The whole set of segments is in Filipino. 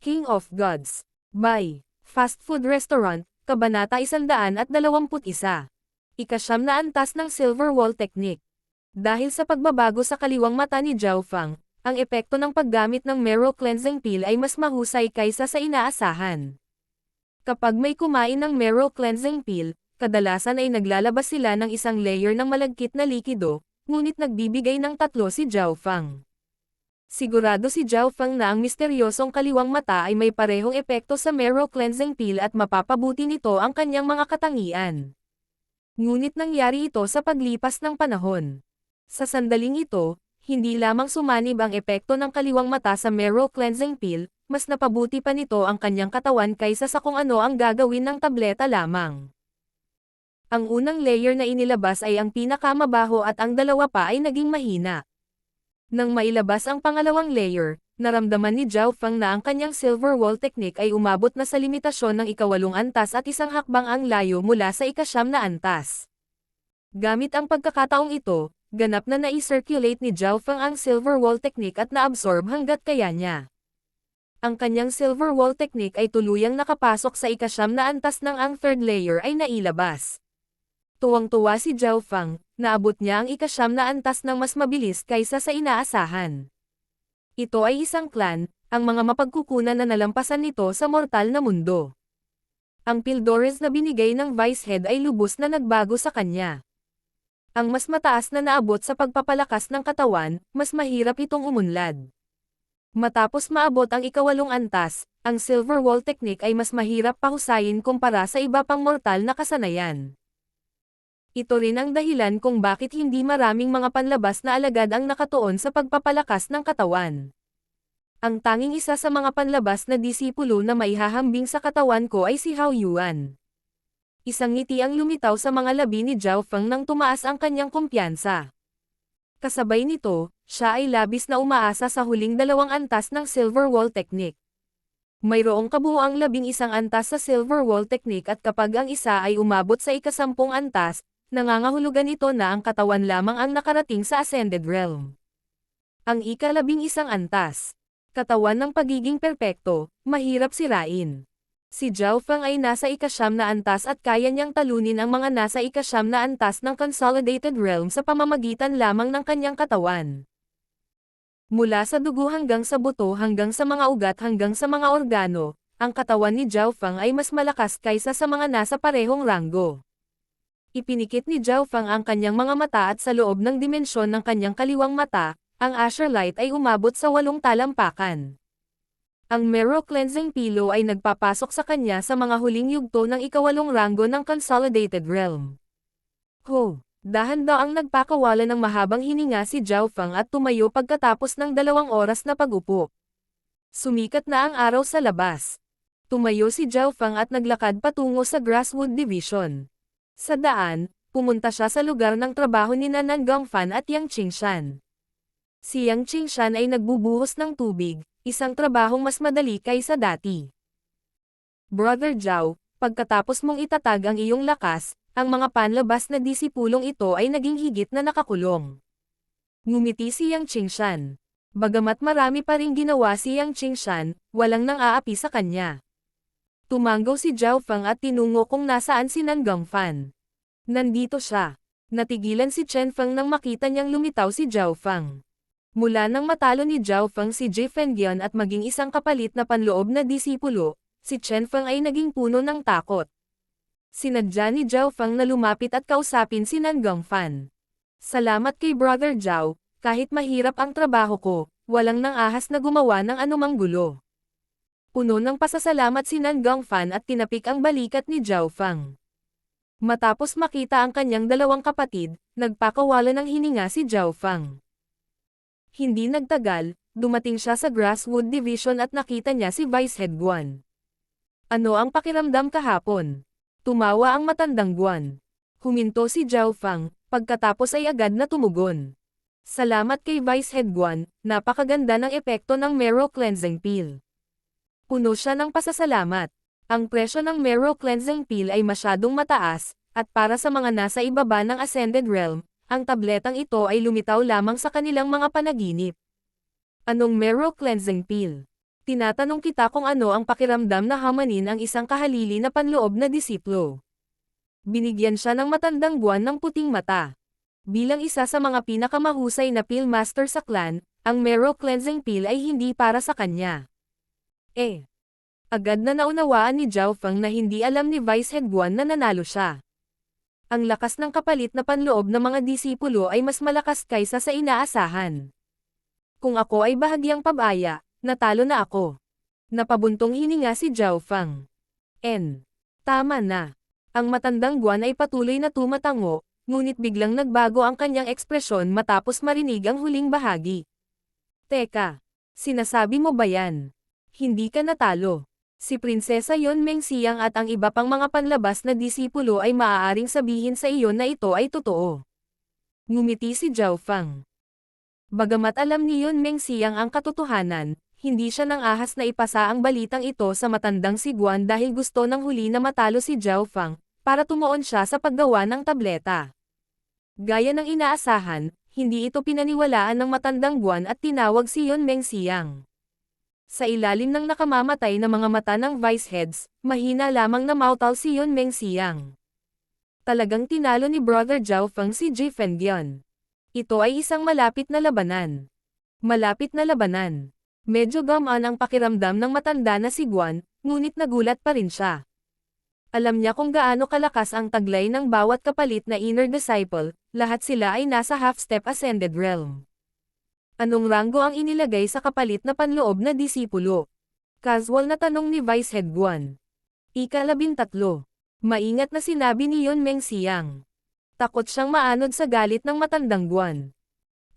King of Gods. By Fast Food Restaurant, Kabanata 121. Ikasyam na antas ng Silver Wall Technique. Dahil sa pagbabago sa kaliwang mata ni Zhao Feng, ang epekto ng paggamit ng Marrow Cleansing Peel ay mas mahusay kaysa sa inaasahan. Kapag may kumain ng Marrow Cleansing Peel, kadalasan ay naglalabas sila ng isang layer ng malagkit na likido, ngunit nagbibigay ng 3 si Zhao Feng. Sigurado si Zhao Feng na ang misteryosong kaliwang mata ay may parehong epekto sa Marrow Cleansing Peel at mapapabuti nito ang kanyang mga katangian. Ngunit nangyari ito sa paglipas ng panahon. Sa sandaling ito, hindi lamang sumanib ang epekto ng kaliwang mata sa Marrow Cleansing Peel, mas napabuti pa nito ang kanyang katawan kaysa sa kung ano ang gagawin ng tableta lamang. Ang unang layer na inilabas ay ang pinakamabaho at ang dalawa pa ay naging mahina. Nang mailabas ang pangalawang layer, naramdaman ni Zhao Feng na ang kanyang Silver Wall Technique ay umabot na sa limitasyon ng ika-8 antas at isang hakbang ang layo mula sa ika-9 na antas. Gamit ang pagkakataong ito, ganap na nai-circulate ni Zhao Feng ang Silver Wall Technique at naabsorb hanggat kaya niya. Ang kanyang Silver Wall Technique ay tuluyang nakapasok sa ika-9 na antas nang ang third layer ay nailabas. Tuwang-tuwa si Zhao Feng, naabot niya ang ika-9 na antas ng mas mabilis kaysa sa inaasahan. Ito ay isang clan, ang mga mapagkukunan na nalampasan nito sa mortal na mundo. Ang Pildores na binigay ng Vice Head ay lubos na nagbago sa kanya. Ang mas mataas na naabot sa pagpapalakas ng katawan, mas mahirap itong umunlad. Matapos maabot ang ika-8 antas, ang Silver Wall Technique ay mas mahirap pahusayin kumpara sa iba pang mortal na kasanayan. Ito rin ang dahilan kung bakit hindi maraming mga panlabas na alagad ang nakatuon sa pagpapalakas ng katawan. Ang tanging isa sa mga panlabas na disipulo na maihahambing sa katawan ko ay si Hao Yuan. Isang ngiti ang lumitaw sa mga labi ni Zhao Feng nang tumaas ang kanyang kumpiyansa. Kasabay nito, siya ay labis na umaasa sa huling 2 antas ng Silver Wall Technique. Mayroong kabuuang 11 antas sa Silver Wall Technique at kapag ang isa ay umabot sa ika-10 antas, nangangahulugan ito na ang katawan lamang ang nakarating sa Ascended Realm. Ang ika-11 antas. Katawan ng pagiging perpekto, mahirap sirain. Si Zhao Feng ay nasa ika-9 na antas at kaya niyang talunin ang mga nasa ika-9 na antas ng Consolidated Realm sa pamamagitan lamang ng kanyang katawan. Mula sa dugo hanggang sa buto hanggang sa mga ugat hanggang sa mga organo, ang katawan ni Zhao Feng ay mas malakas kaysa sa mga nasa parehong ranggo. Ipinikit ni Zhao Feng ang kanyang mga mata at sa loob ng dimensyon ng kanyang kaliwang mata, ang Asher Light ay umabot sa 8 talampakan. Ang Marrow Cleansing Pillow ay nagpapasok sa kanya sa mga huling yugto ng ika-8 ranggo ng Consolidated Realm. Dahan-daang nagpakawala ng mahabang hininga si Zhao Feng at tumayo pagkatapos ng 2 oras na pag-upo. Sumikat na ang araw sa labas. Tumayo si Zhao Feng at naglakad patungo sa Grasswood Division. Sa daan, pumunta siya sa lugar ng trabaho ni Nan Gongfan at Yang Qingshan. Si Yang Qingshan ay nagbubuhos ng tubig, isang trabahong mas madali kaysa dati. Brother Zhao, pagkatapos mong itatag ang iyong lakas, ang mga panlabas na disipulong ito ay naging higit na nakakulong. Ngumiti si Yang Qingshan. Bagamat marami pa ring ginawa si Yang Qingshan, walang nang-aapi sa kanya. Tumanggaw si Zhao Feng at tinungo kung nasaan si Nan Gongfan. Nandito siya. Natigilan si Chen Feng nang makita niyang lumitaw si Zhao Feng. Mula nang matalo ni Zhao Feng si Ji Fengyan at maging isang kapalit na panloob na disipulo, si Chen Feng ay naging puno ng takot. Sinadya ni Zhao Feng na lumapit at kausapin si Nan Gongfan. Salamat kay Brother Zhao, kahit mahirap ang trabaho ko, walang nang-ahas na gumawa ng anumang gulo. Puno ng pasasalamat si Nan Gongfan at tinapik ang balikat ni Zhao Feng. Matapos makita ang kanyang 2 kapatid, nagpakawala ng hininga si Zhao Feng. Hindi nagtagal, dumating siya sa Grasswood Division at nakita niya si Vice Head Guan. Ano ang pakiramdam kahapon? Tumawa ang matandang Guan. Huminto si Zhao Feng, pagkatapos ay agad na tumugon. Salamat kay Vice Head Guan, napakaganda ng epekto ng Marrow Cleansing Peel. Puno siya ng pasasalamat. Ang presyo ng Marrow Cleansing Peel ay masyadong mataas, at para sa mga nasa ibaba ng Ascended Realm, ang tabletang ito ay lumitaw lamang sa kanilang mga panaginip. Anong Marrow Cleansing Peel? Tinatanong kita kung ano ang pakiramdam na hamanin ang isang kahalili na panloob na disiplo. Binigyan siya ng matandang buwan ng puting mata. Bilang isa sa mga pinakamahusay na pill master sa clan, ang Mero Cleansing Pill ay hindi para sa kanya. Agad na naunawaan ni Zhao Feng na hindi alam ni Vice Head Guan na nanalo siya. Ang lakas ng kapalit na panloob ng mga disipulo ay mas malakas kaysa sa inaasahan. Kung ako ay bahagyang pabaya, natalo na ako. Napabuntong hininga si Zhao Feng. Tama na. Ang matandang Guan ay patuloy na tumatango, ngunit biglang nagbago ang kanyang ekspresyon matapos marinig ang huling bahagi. Teka, sinasabi mo ba yan? Hindi ka natalo. Si Prinsesa Yon Mengxiang at ang iba pang mga panlabas na disipulo ay maaaring sabihin sa iyo na ito ay totoo. Ngumiti si Zhao Feng. Bagamat alam ni Yon Mengxiang ang katotohanan, hindi siya nang ahas na ipasa ang balitang ito sa matandang si Guan dahil gusto ng huli na matalo si Zhao Feng, para tumuon siya sa paggawa ng tableta. Gaya ng inaasahan, hindi ito pinaniwalaan ng matandang Guan at tinawag si Yon Mengxiang. Sa ilalim ng nakamamatay na mga mata ng Vice Heads, mahina lamang na mautal si Yon Mengxiang. Talagang tinalo ni Brother Zhao Feng si Ji Fengdian. Ito ay isang malapit na labanan. Malapit na labanan. Medyo gamaan ang pakiramdam ng matanda na si Guan, ngunit nagulat pa rin siya. Alam niya kung gaano kalakas ang taglay ng bawat kapalit na inner disciple, lahat sila ay nasa half-step ascended realm. Anong ranggo ang inilagay sa kapalit na panloob na disipulo? Casual na tanong ni Vice Head Guan. Ika-13. Maingat na sinabi ni Yon Mengxiang. Takot siyang maanod sa galit ng matandang Guan.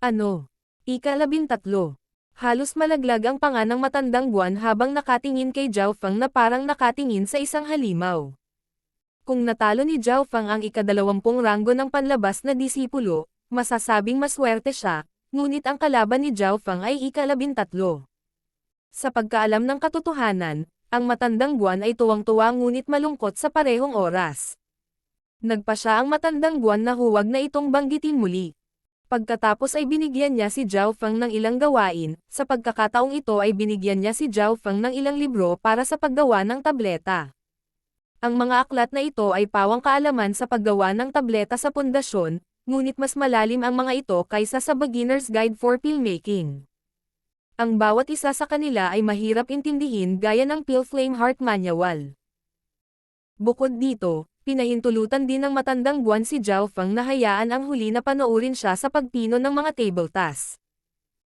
Ano? Ika-13. Halos malaglag ang panga ng matandang Guan habang nakatingin kay Zhao Feng na parang nakatingin sa isang halimaw. Kung natalo ni Zhao Feng ang ika-20 ranggo ng panlabas na disipulo, masasabing maswerte siya, ngunit ang kalaban ni Zhao Feng ay ika-13. Sa pagkaalam ng katotohanan, ang matandang Guan ay tuwang-tuwa ngunit malungkot sa parehong oras. Nagpa siya ang matandang Guan na huwag na itong banggitin muli. Pagkatapos ay binigyan niya si Zhao Feng ng ilang gawain, sa pagkakataong ito ay binigyan niya si Zhao Feng ng ilang libro para sa paggawa ng tableta. Ang mga aklat na ito ay pawang kaalaman sa paggawa ng tableta sa pundasyon, ngunit mas malalim ang mga ito kaysa sa Beginner's Guide for Pillmaking. Ang bawat isa sa kanila ay mahirap intindihin gaya ng Pill Flame Heart Manual. Bukod dito, pinahintulutan din ng matandang Guan si Zhao Feng na hayaan ang huli na panoorin siya sa pagpino ng mga table tasks.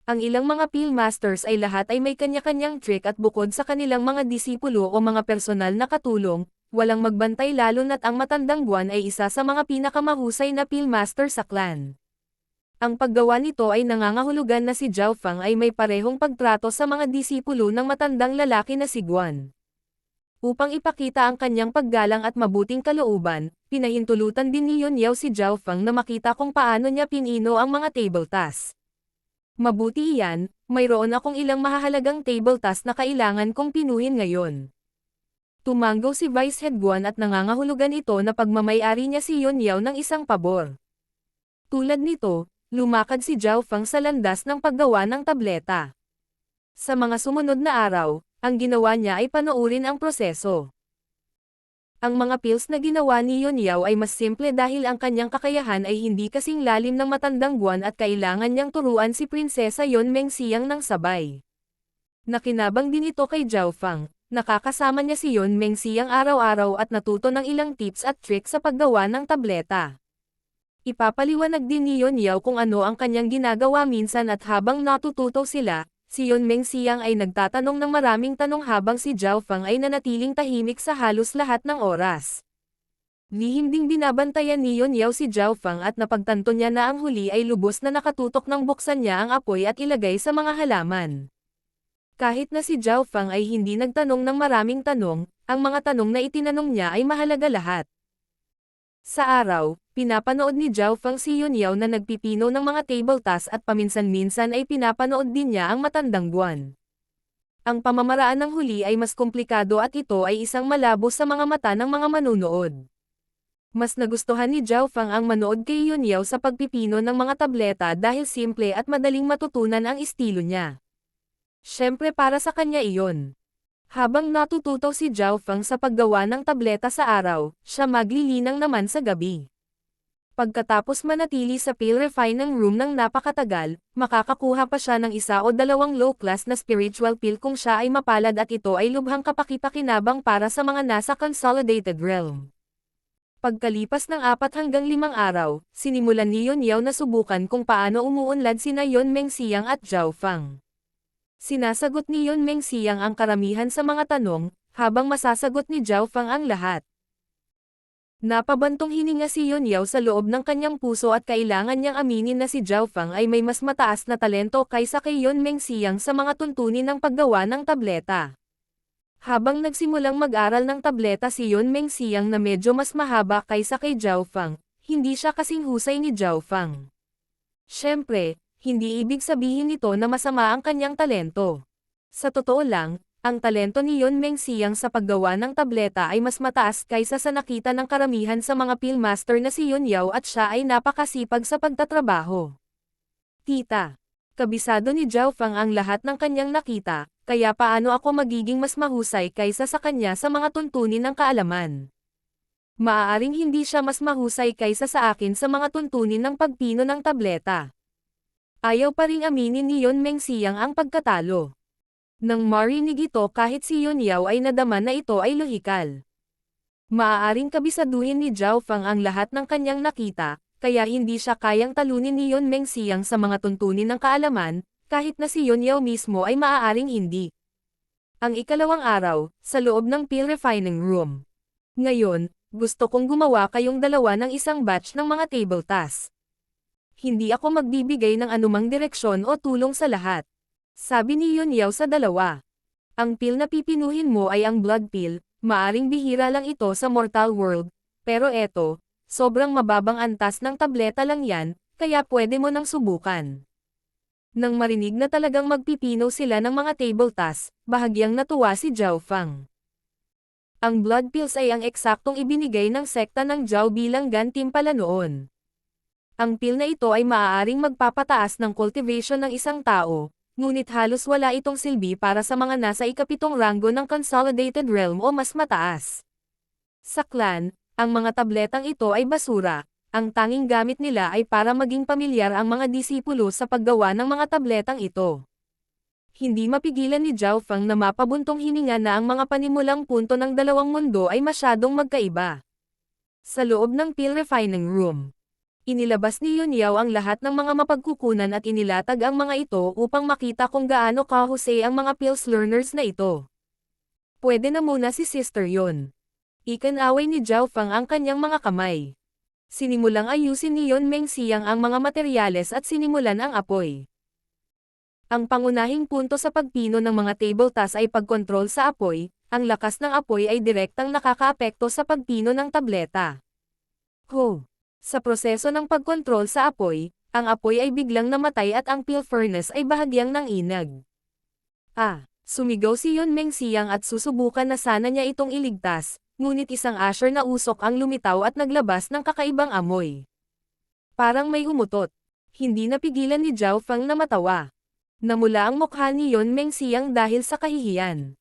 Ang ilang mga Pill Masters ay lahat ay may kanya-kanyang trick at bukod sa kanilang mga disipulo o mga personal na katulong, walang magbantay lalo na't ang matandang Guan ay isa sa mga pinakamahusay na Pill Master sa clan. Ang paggawa nito ay nangangahulugan na si Zhao Feng ay may parehong pagtrato sa mga disipulo ng matandang lalaki na si Guan. Upang ipakita ang kanyang paggalang at mabuting kalooban, pinahintulutan din ni Yun Yao si Zhao Feng na makita kung paano niya pinino ang mga table tasks. Mabuti iyan, mayroon akong ilang mahahalagang table tasks na kailangan kong pinuhin ngayon. Tumanggo si Vice Head Guan at nangangahulugan ito na pagmamayari niya si Yun Yao ng isang pabor. Tulad nito, lumakad si Zhao Feng sa landas ng paggawa ng tableta. Sa mga sumunod na araw, ang ginawa niya ay panoorin ang proseso. Ang mga pills na ginawa ni Yun Yao ay mas simple dahil ang kanyang kakayahan ay hindi kasing lalim ng matandang Guan at kailangan niyang turuan si Prinsesa Yon Mengxiang ng sabay. Nakinabang din ito kay Zhao Feng. Nakakasama niya si Yon Mengxiang araw-araw at natuto ng ilang tips at tricks sa paggawa ng tableta. Ipapaliwanag din ni Yun Yao kung ano ang kanyang ginagawa minsan at habang natututo sila, si Yon Mengxiang ay nagtatanong ng maraming tanong habang si Zhao Feng ay nanatiling tahimik sa halos lahat ng oras. Lihim ding binabantayan ni Yun Yao si Zhao Feng at napagtanto niya na ang huli ay lubos na nakatutok nang buksan niya ang apoy at ilagay sa mga halaman. Kahit na si Zhao Feng ay hindi nagtanong ng maraming tanong, ang mga tanong na itinanong niya ay mahalaga lahat. Sa araw, pinapanood ni Zhao Feng si Yun Yao na nagpipino ng mga table tasks at paminsan-minsan ay pinapanood din niya ang matandang Guan. Ang pamamaraan ng huli ay mas komplikado at ito ay isang malabo sa mga mata ng mga manunood. Mas nagustuhan ni Zhao Feng ang manood kay Yun Yao sa pagpipino ng mga tableta dahil simple at madaling matutunan ang estilo niya. Siyempre para sa kanya iyon. Habang natututo si Zhao Feng sa paggawa ng tableta sa araw, siya maglilinang naman sa gabi. Pagkatapos manatili sa pale refining room ng napakatagal, makakakuha pa siya ng isa o dalawang low-class na spiritual pill kung siya ay mapalad at ito ay lubhang kapakipakinabang para sa mga nasa Consolidated Realm. Pagkalipas ng 4 hanggang 5 araw, sinimulan ni Yun Yao na subukan kung paano umuunlad sina Yun Mengxiang at Zhao Feng. Sinasagot ni Yun Mengxiang ang karamihan sa mga tanong, habang masasagot ni Zhao Feng ang lahat. Napabantong hininga si Yun Yao sa loob ng kanyang puso at kailangan niyang aminin na si Zhao Feng ay may mas mataas na talento kaysa kay Yun Mengxiang sa mga tuntunin ng paggawa ng tableta. Habang nagsimulang mag-aral ng tableta si Yun Mengxiang na medyo mas mahaba kaysa kay Zhao Feng, hindi siya kasing husay ni Zhao Feng. Siyempre, hindi ibig sabihin nito na masama ang kanyang talento. Sa totoo lang, ang talento ni Yun Mengxiang sa paggawa ng tableta ay mas mataas kaysa sa nakita ng karamihan sa mga pill master na si Yun Yao at siya ay napakasipag sa pagtatrabaho. Tita, kabisado ni Zhao Feng ang lahat ng kanyang nakita, kaya paano ako magiging mas mahusay kaysa sa kanya sa mga tuntunin ng kaalaman? Maaaring hindi siya mas mahusay kaysa sa akin sa mga tuntunin ng pagpino ng tableta. Ayaw pa ring aminin ni Yun Mengxiang ang pagkatalo. Nang marinig ito kahit si Yun Yao ay nadama na ito ay lohikal. Maaaring kabisaduhin ni Zhao Feng ang lahat ng kanyang nakita, kaya hindi siya kayang talunin ni Yun Mengxiang sa mga tuntunin ng kaalaman, kahit na si Yun Yao mismo ay maaaring hindi. Ang ikalawang araw, sa loob ng pill refining room. Ngayon, gusto kong gumawa kayong dalawa ng isang batch ng mga table tasks. Hindi ako magbibigay ng anumang direksyon o tulong sa lahat. Sabi ni Yun Yao sa dalawa. Ang pill na pipinuhin mo ay ang blood pill, maaring bihira lang ito sa mortal world, pero eto, sobrang mababang antas ng tableta lang yan, kaya pwede mo nang subukan. Nang marinig na talagang magpipino sila ng mga table tasks, bahagyang natuwa si Zhao Feng. Ang blood pills ay ang eksaktong ibinigay ng sekta ng Zhao bilang gantimpala noon. Ang pill na ito ay maaaring magpapataas ng cultivation ng isang tao, ngunit halos wala itong silbi para sa mga nasa ikapitong ranggo ng Consolidated Realm o mas mataas. Sa clan, ang mga tabletang ito ay basura, ang tanging gamit nila ay para maging pamilyar ang mga disipulo sa paggawa ng mga tabletang ito. Hindi mapigilan ni Zhao Feng na mapabuntong hininga na ang mga panimulang punto ng dalawang mundo ay masyadong magkaiba. Sa loob ng pill refining room, inilabas ni Yun Yao ang lahat ng mga mapagkukunan at inilatag ang mga ito upang makita kung gaano kahusay ang mga pills learners na ito. Pwede na muna si Sister Yun. Ikinaway ni Zhao Feng ang kanyang mga kamay. Sinimulang ayusin ni Yun Mengxiang ang mga materyales at sinimulan ang apoy. Ang pangunahing punto sa pagpino ng mga table tasks ay pagkontrol sa apoy, ang lakas ng apoy ay direktang nakakaapekto sa pagpino ng tableta. Sa proseso ng pagkontrol sa apoy, ang apoy ay biglang namatay at ang pill furnace ay bahagyang nanginag. Sumigaw si Yun Mengxiang at susubukan na sana niya itong iligtas, ngunit isang asher na usok ang lumitaw at naglabas ng kakaibang amoy. Parang may umutot. Hindi napigilan ni Zhao Feng na matawa. Namula ang mukha ni Yun Mengxiang dahil sa kahihiyan.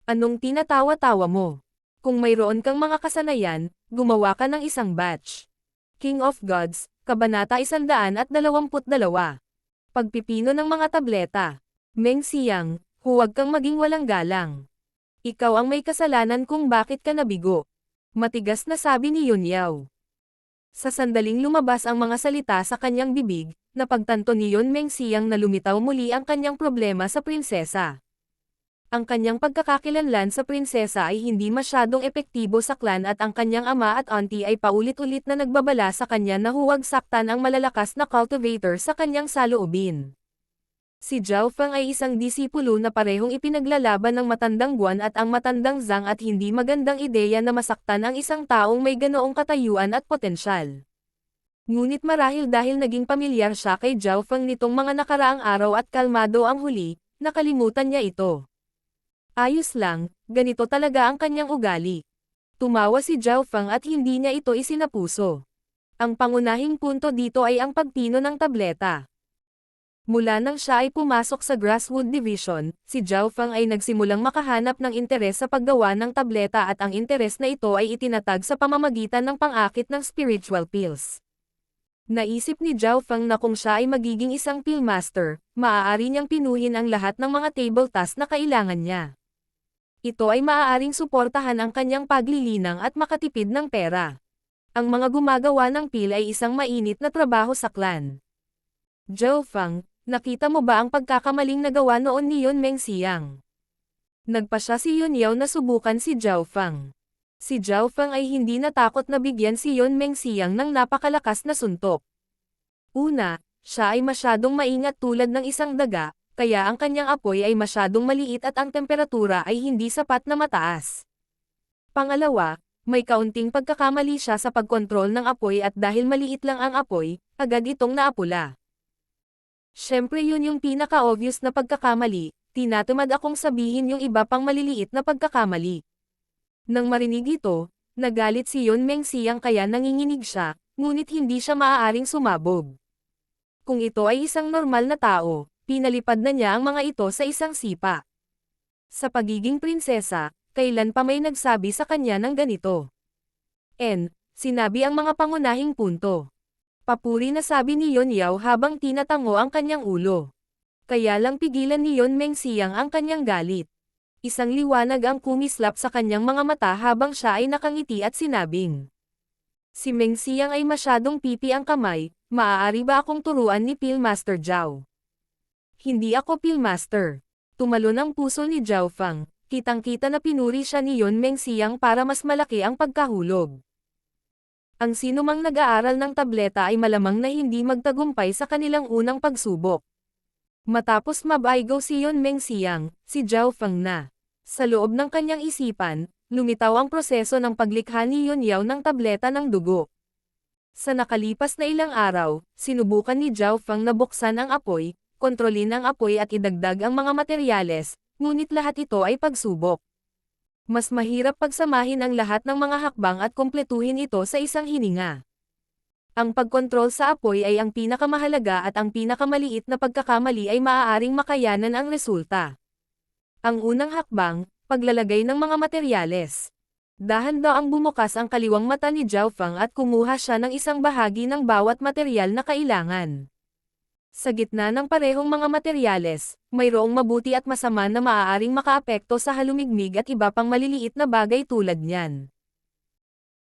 Anong tinatawa-tawa mo? Kung mayroon kang mga kasanayan, gumawa ka ng isang batch. King of Gods, Kabanata 122. Pagpipino ng mga tableta. Mengxiang, huwag kang maging walang galang. Ikaw ang may kasalanan kung bakit ka nabigo. Matigas na sabi ni Yun Yao. Sa sandaling lumabas ang mga salita sa kanyang bibig, napagtanto ni Yun Mengxiang na lumitaw muli ang kanyang problema sa prinsesa. Ang kanyang pagkakakilanlan sa prinsesa ay hindi masyadong epektibo sa clan at ang kanyang ama at auntie ay paulit-ulit na nagbabala sa kanya na huwag saktan ang malalakas na cultivator sa kanyang saloobin. Si Zhao Feng ay isang disipulo na parehong ipinaglalaban ng matandang Guan at ang matandang Zhang at hindi magandang ideya na masaktan ang isang taong may ganoong katayuan at potensyal. Ngunit marahil dahil naging pamilyar siya kay Zhao Feng nitong mga nakaraang araw at kalmado ang huli, nakalimutan niya ito. Ayos lang, ganito talaga ang kanyang ugali. Tumawa si Zhao Feng at hindi niya ito isinapuso. Ang pangunahing punto dito ay ang pagpino ng tableta. Mula nang siya ay pumasok sa Grasswood Division, si Zhao Feng ay nagsimulang makahanap ng interes sa paggawa ng tableta at ang interes na ito ay itinatag sa pamamagitan ng pang-akit ng spiritual pills. Naisip ni Zhao Feng na kung siya ay magiging isang pill master, maaari niyang pinuhin ang lahat ng mga table tasks na kailangan niya. Ito ay maaaring suportahan ang kanyang paglilinang at makatipid ng pera. Ang mga gumagawa ng pill ay isang mainit na trabaho sa clan. Zhao Feng, nakita mo ba ang pagkakamaling nagawa noon ni Yun Mengxiang? Nagpa siya si Yun Yao na subukan si Zhao Feng. Si Zhao Feng ay hindi natakot na bigyan si Yun Mengxiang ng napakalakas na suntok. Una, siya ay masyadong maingat tulad ng isang daga, kaya ang kanyang apoy ay masyadong maliit at ang temperatura ay hindi sapat na mataas. Pangalawa, may kaunting pagkakamali siya sa pagkontrol ng apoy at dahil maliit lang ang apoy, agad itong naapula. Siyempre yun yung pinaka-obvious na pagkakamali, tinatamad akong sabihin yung iba pang maliliit na pagkakamali. Nang marinig ito, nagalit si Yun Mengxiang kaya nanginginig siya, ngunit hindi siya maaaring sumabog. Kung ito ay isang normal na tao, pinalipad na niya ang mga ito sa isang sipa. Sa pagiging prinsesa, kailan pa may nagsabi sa kanya ng ganito? Sinabi ang mga pangunahing punto. Papuri na sabi ni Yun Yao habang tinatango ang kanyang ulo. Kaya lang pigilan ni Yun Mengxiang ang kanyang galit. Isang liwanag ang kumislap sa kanyang mga mata habang siya ay nakangiti at sinabing. Si Mengxiang ay masyadong pipi ang kamay, maaari ba akong turuan ni Pillmaster Zhao? Hindi ako Pillmaster. Tumalon ang puso ni Zhao Feng, kitang-kita na pinuri siya ni Yun Mengxiang para mas malaki ang pagkahulog. Ang sinumang nag-aaral ng tableta ay malamang na hindi magtagumpay sa kanilang unang pagsubok. Matapos mabaigaw si Yun Mengxiang, si Zhao Feng na. Sa loob ng kanyang isipan, lumitaw ang proseso ng paglikha ni Yun Yao ng tableta ng dugo. Sa nakalipas na ilang araw, sinubukan ni Zhao Feng na buksan ang apoy, kontrolin ang apoy at idagdag ang mga materyales, ngunit lahat ito ay pagsubok. Mas mahirap pagsamahin ang lahat ng mga hakbang at kumpletuhin ito sa isang hininga. Ang pagkontrol sa apoy ay ang pinakamahalaga at ang pinakamaliit na pagkakamali ay maaaring makayanan ang resulta. Ang unang hakbang, paglalagay ng mga materyales. Dahan-daang bumukas ang kaliwang mata ni Zhao Feng at kumuha siya ng isang bahagi ng bawat materyal na kailangan. Sa gitna ng parehong mga materyales, mayroong mabuti at masama na maaaring makaapekto sa halumigmig at iba pang maliliit na bagay tulad niyan.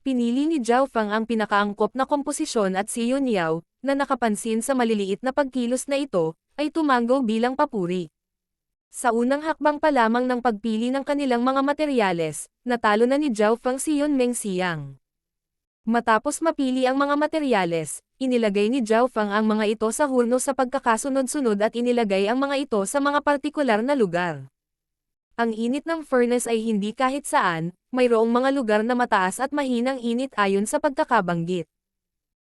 Pinili ni Zhao Feng ang pinakaangkop na komposisyon at si Yun Yao, na nakapansin sa maliliit na pagkilos na ito, ay tumanggo bilang papuri. Sa unang hakbang pa lamang ng pagpili ng kanilang mga materyales, natalo na ni Zhao Feng si Yun Mengxiang. Matapos mapili ang mga materyales, inilagay ni Zhao Feng ang mga ito sa hurno sa pagkakasunod-sunod at inilagay ang mga ito sa mga partikular na lugar. Ang init ng furnace ay hindi kahit saan, mayroong mga lugar na mataas at mahinang init ayon sa pagkakabanggit.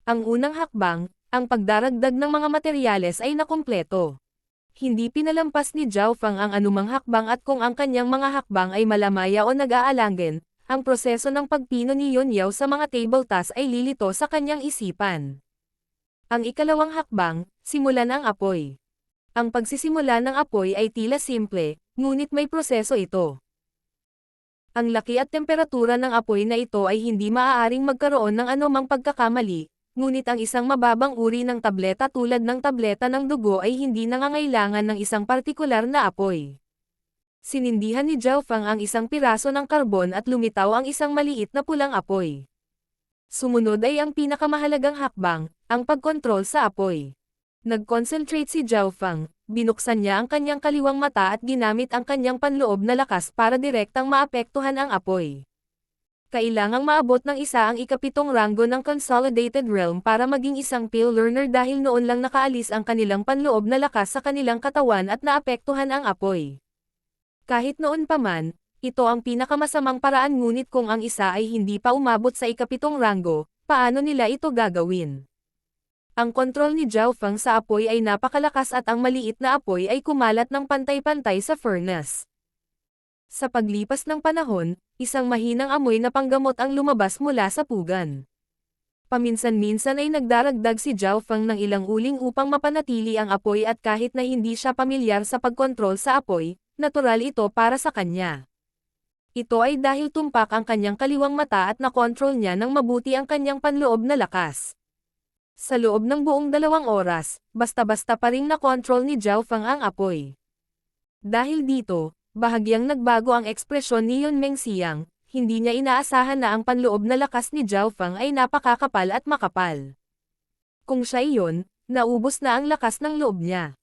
Ang unang hakbang, ang pagdaragdag ng mga materyales ay nakumpleto. Hindi pinalampas ni Zhao Feng ang anumang hakbang at kung ang kanyang mga hakbang ay malamaya o nag-aalangin, ang proseso ng pagpino ni Yun Yao sa mga table tasks ay lilito sa kanyang isipan. Ang ikalawang hakbang, simulan ang apoy. Ang pagsisimula ng apoy ay tila simple, ngunit may proseso ito. Ang laki at temperatura ng apoy na ito ay hindi maaaring magkaroon ng anumang pagkakamali, ngunit ang isang mababang uri ng tableta tulad ng tableta ng dugo ay hindi nangangailangan ng isang partikular na apoy. Sinindihan ni Zhao Feng ang isang piraso ng karbon at lumitaw ang isang maliit na pulang apoy. Sumunod ay ang pinakamahalagang hakbang, ang pagkontrol sa apoy. Nag-concentrate si Zhao Feng, binuksan niya ang kanyang kaliwang mata at ginamit ang kanyang panloob na lakas para direktang maapektuhan ang apoy. Kailangang maabot ng isa ang ikapitong ranggo ng Consolidated Realm para maging isang Pale Learner dahil noon lang nakaalis ang kanilang panloob na lakas sa kanilang katawan at naapektuhan ang apoy. Kahit noon pa man, ito ang pinakamasamang paraan ngunit kung ang isa ay hindi pa umabot sa ikapitong ranggo, paano nila ito gagawin? Ang kontrol ni Zhao Feng sa apoy ay napakalakas at ang maliit na apoy ay kumalat ng pantay-pantay sa furnace. Sa paglipas ng panahon, isang mahinang amoy na panggamot ang lumabas mula sa pugan. Paminsan-minsan ay nagdaragdag si Zhao Feng ng ilang uling upang mapanatili ang apoy at kahit na hindi siya pamilyar sa pagkontrol sa apoy, natural ito para sa kanya. Ito ay dahil tumpak ang kanyang kaliwang mata at nakontrol niya ng mabuti ang kanyang panloob na lakas. Sa loob ng buong 2 oras, basta-basta pa ring nakontrol ni Zhao Feng ang apoy. Dahil dito, bahagyang nagbago ang ekspresyon ni Yun Mengxiang. Hindi niya inaasahan na ang panloob na lakas ni Zhao Feng ay napakakapal at makapal. Kung siya iyon, naubos na ang lakas ng loob niya.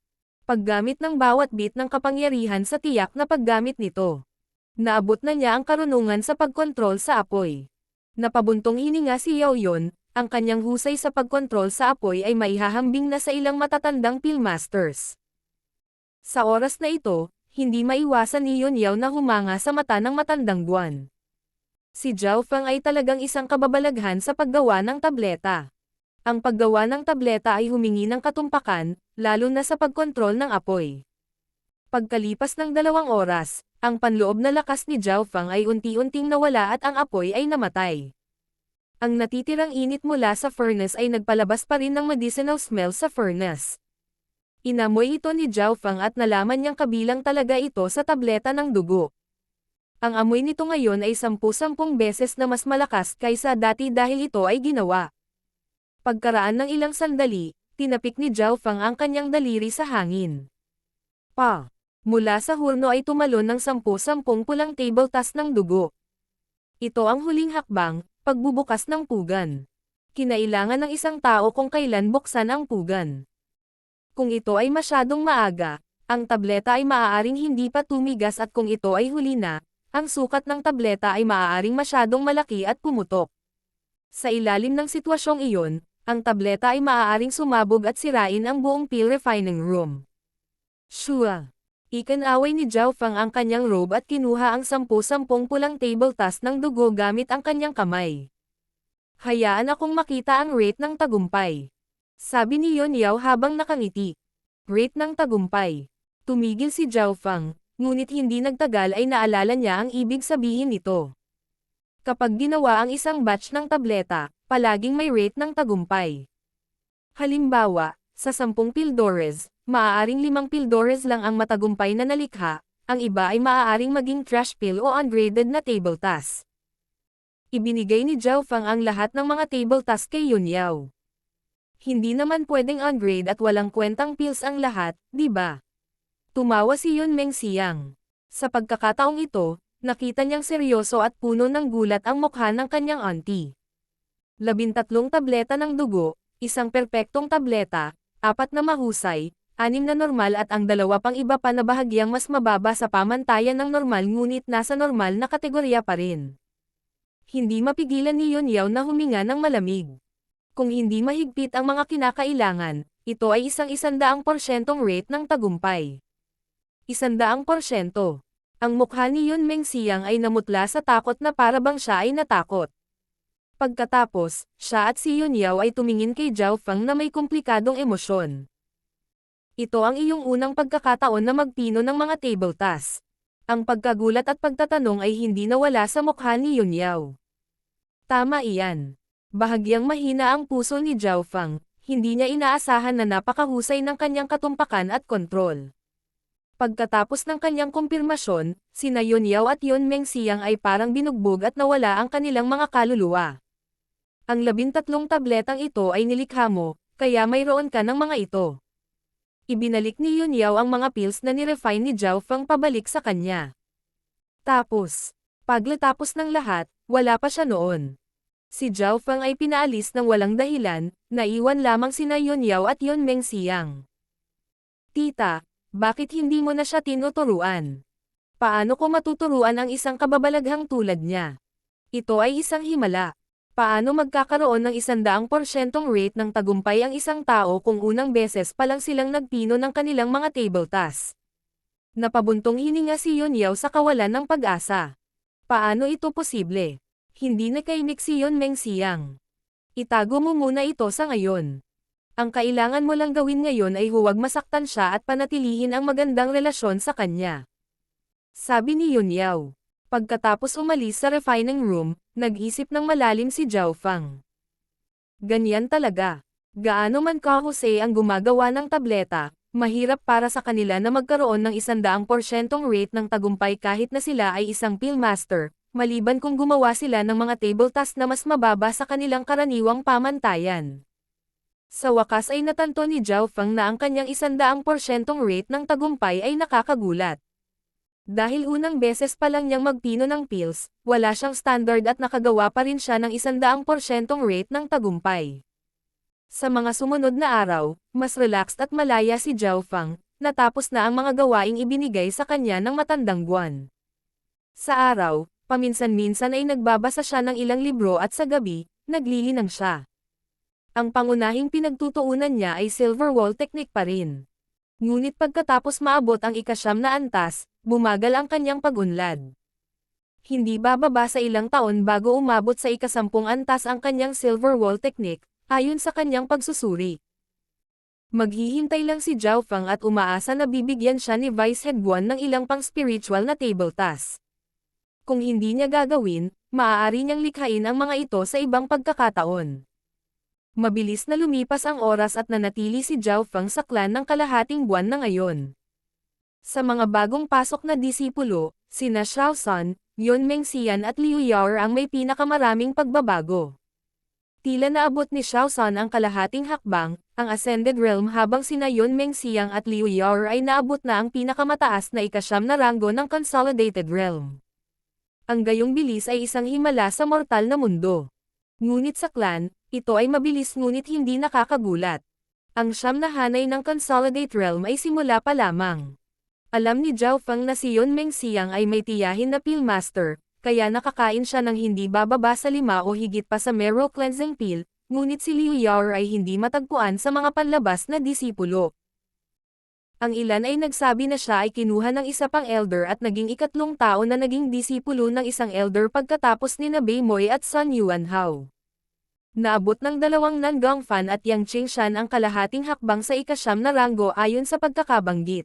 Paggamit ng bawat bit ng kapangyarihan sa tiyak na paggamit nito. Naabot na niya ang karunungan sa pagkontrol sa apoy. Napabuntong hininga si Yao Yun, ang kanyang husay sa pagkontrol sa apoy ay maihahambing na sa ilang matatandang Pillmasters. Sa oras na ito, hindi maiwasan ni Yun Yao na humanga sa mata ng matandang buwan. Si Zhao Feng ay talagang isang kababalaghan sa paggawa ng tableta. Ang paggawa ng tableta ay humingi ng katumpakan, lalo na sa pagkontrol ng apoy. Pagkalipas ng 2 oras, ang panloob na lakas ni Zhao Feng ay unti-unting nawala at ang apoy ay namatay. Ang natitirang init mula sa furnace ay nagpalabas pa rin ng medicinal smell sa furnace. Inamoy ito ni Zhao Feng at nalaman niyang kabilang talaga ito sa tableta ng dugo. Ang amoy nito ngayon ay 10-10 beses na mas malakas kaysa dati dahil ito ay ginawa. Pagkaraan ng ilang sandali, tinapik ni Zhao Feng ang kanyang daliri sa hangin. Mula sa hurno ay tumalon ng 10-10 pulang tabletas ng dugo. Ito ang huling hakbang, pagbubukas ng pugan. Kinailangan ng isang tao kung kailan buksan ang pugan. Kung ito ay masyadong maaga, ang tableta ay maaaring hindi pa tumigas at kung ito ay huli na, ang sukat ng tableta ay maaaring masyadong malaki at pumutok. Sa ilalim ng sitwasyong iyon, ang tableta ay maaaring sumabog at sirain ang buong pill refining room. Shua! Ikinaway ni Zhao Feng ang kanyang robe at kinuha ang 10-10 pulang tabletas ng dugo gamit ang kanyang kamay. Hayaan akong makita ang rate ng tagumpay. Sabi ni Yun Yao habang nakangiti. Rate ng tagumpay. Tumigil si Zhao Feng. Ngunit hindi nagtagal ay naalala niya ang ibig sabihin nito. Kapag ginawa ang isang batch ng tableta, palaging may rate ng tagumpay. Halimbawa, sa 10 pildores, maaaring 5 pildores lang ang matagumpay na nalikha, ang iba ay maaaring maging trash pill o ungraded na table task. Ibinigay ni Zhao Feng ang lahat ng mga table task kay Yun Yao. Hindi naman pwedeng ungrade at walang kwentang pills ang lahat, di ba? Tumawa si Yun Mengxiang. Sa pagkakataong ito, nakita niyang seryoso at puno ng gulat ang mukha ng kanyang auntie. 13 tableta ng dugo, 1 perpektong tableta, 4 na mahusay, 6 na normal at ang 2 pang iba pa na bahagyang mas mababa sa pamantayan ng normal ngunit nasa normal na kategorya pa rin. Hindi mapigilan ni Yun Yao na huminga ng malamig. Kung hindi mahigpit ang mga kinakailangan, ito ay 100% rate ng tagumpay. 100%. Ang mukha ni Yun Mengxiang ay namutla sa takot na para bang siya ay natakot. Pagkatapos, siya at si Yun Yao ay tumingin kay Zhao Feng na may komplikadong emosyon. Ito ang iyong unang pagkakataon na magpino ng mga table task. Ang pagkagulat at pagtatanong ay hindi nawala sa mukha ni Yun Yao. Tama iyan. Bahagyang mahina ang puso ni Zhao Feng, hindi niya inaasahan na napakahusay ng kanyang katumpakan at kontrol. Pagkatapos ng kanyang kumpirmasyon, sina Yun Yao at Yun Mengxiang ay parang binugbog at nawala ang kanilang mga kaluluwa. Ang 13 tabletang ito ay nilikha mo, kaya mayroon ka ng mga ito. Ibinalik ni Yun Yao ang mga pills na nirefine ni Zhao Feng pabalik sa kanya. Tapos, pagkatapos ng lahat, wala pa siya noon. Si Zhao Feng ay pinaalis ng walang dahilan, naiwan lamang sina Yun Yao at Yun Mengxiang. Tita, bakit hindi mo na siya tinuturuan? Paano ko matuturuan ang isang kababalaghang tulad niya? Ito ay isang himala. Paano magkakaroon ng 100% rate ng tagumpay ang isang tao kung unang beses pa lang silang nagpino ng kanilang mga table task? Napabuntong hininga si Yun Yao sa kawalan ng pag-asa. Paano ito posible? Hindi nakaimik si Yun Mengxiang. Itago mo muna ito sa ngayon. Ang kailangan mo lang gawin ngayon ay huwag masaktan siya at panatilihin ang magandang relasyon sa kanya. Sabi ni Yun Yao. Pagkatapos umalis sa refining room, nag-isip ng malalim si Zhao Feng. Ganyan talaga. Gaano man kahusay ang gumagawa ng tableta, mahirap para sa kanila na magkaroon ng 100% rate ng tagumpay kahit na sila ay isang Peelmaster, maliban kung gumawa sila ng mga table task na mas mababa sa kanilang karaniwang pamantayan. Sa wakas ay natanto ni Zhao Feng na ang kanyang 100% rate ng tagumpay ay nakakagulat. Dahil unang beses pa lang niyang magpino ng pills, wala siyang standard at nakagawa pa rin siya ng 100% rate ng tagumpay. Sa mga sumunod na araw, mas relaxed at malaya si Zhao Feng, natapos na ang mga gawaing ibinigay sa kanya ng matandang buwan. Sa araw, paminsan-minsan ay nagbabasa siya ng ilang libro at sa gabi, naglilinang siya. Ang pangunahing pinagtutuunan niya ay silver wall technique pa rin. Ngunit pagkatapos maabot ang ika-9 na antas, bumagal ang kanyang pag-unlad. Hindi bababa sa ilang taon bago umabot sa ika-10 antas ang kanyang silver wall technique, ayon sa kanyang pagsusuri. Maghihintay lang si Zhao Feng at umaasa na bibigyan siya ni Vice Head Guan ng ilang pang spiritual na table task. Kung hindi niya gagawin, maaari niyang likhain ang mga ito sa ibang pagkakataon. Mabilis na lumipas ang oras at nanatili si Zhao Feng sa clan ng kalahating buwan na ngayon. Sa mga bagong pasok na disipulo, sina Xiao San, Yun Mengxian at Liu Yao ang may pinakamaraming pagbabago. Tila naabot ni Xiao San ang kalahating hakbang, ang Ascended Realm habang sina Yun Mengxian at Liu Yao ay naabot na ang pinakamataas na ika-9 na ranggo ng Consolidated Realm. Ang gayong bilis ay isang himala sa mortal na mundo. Ngunit sa clan, ito ay mabilis ngunit hindi nakakagulat. Ang 9 na hanay ng Consolidated Realm ay simula pa lamang. Alam ni Zhao Feng na si Yun Mengxian ay may tiyahin na Peelmaster, kaya nakakain siya ng hindi bababa sa 5 o higit pa sa Marrow Cleansing Peel, ngunit si Liu Yao ay hindi matagpuan sa mga panlabas na disipulo. Ang ilan ay nagsabi na siya ay kinuha ng isa pang elder at naging ikatlong tao na naging disipulo ng isang elder pagkatapos ni na Bei Moi at Sun Yuanhao. Naabot ng 2 Nangang Fan at Yang Qingshan ang kalahating hakbang sa ika-9 na ranggo ayon sa pagkakabanggit.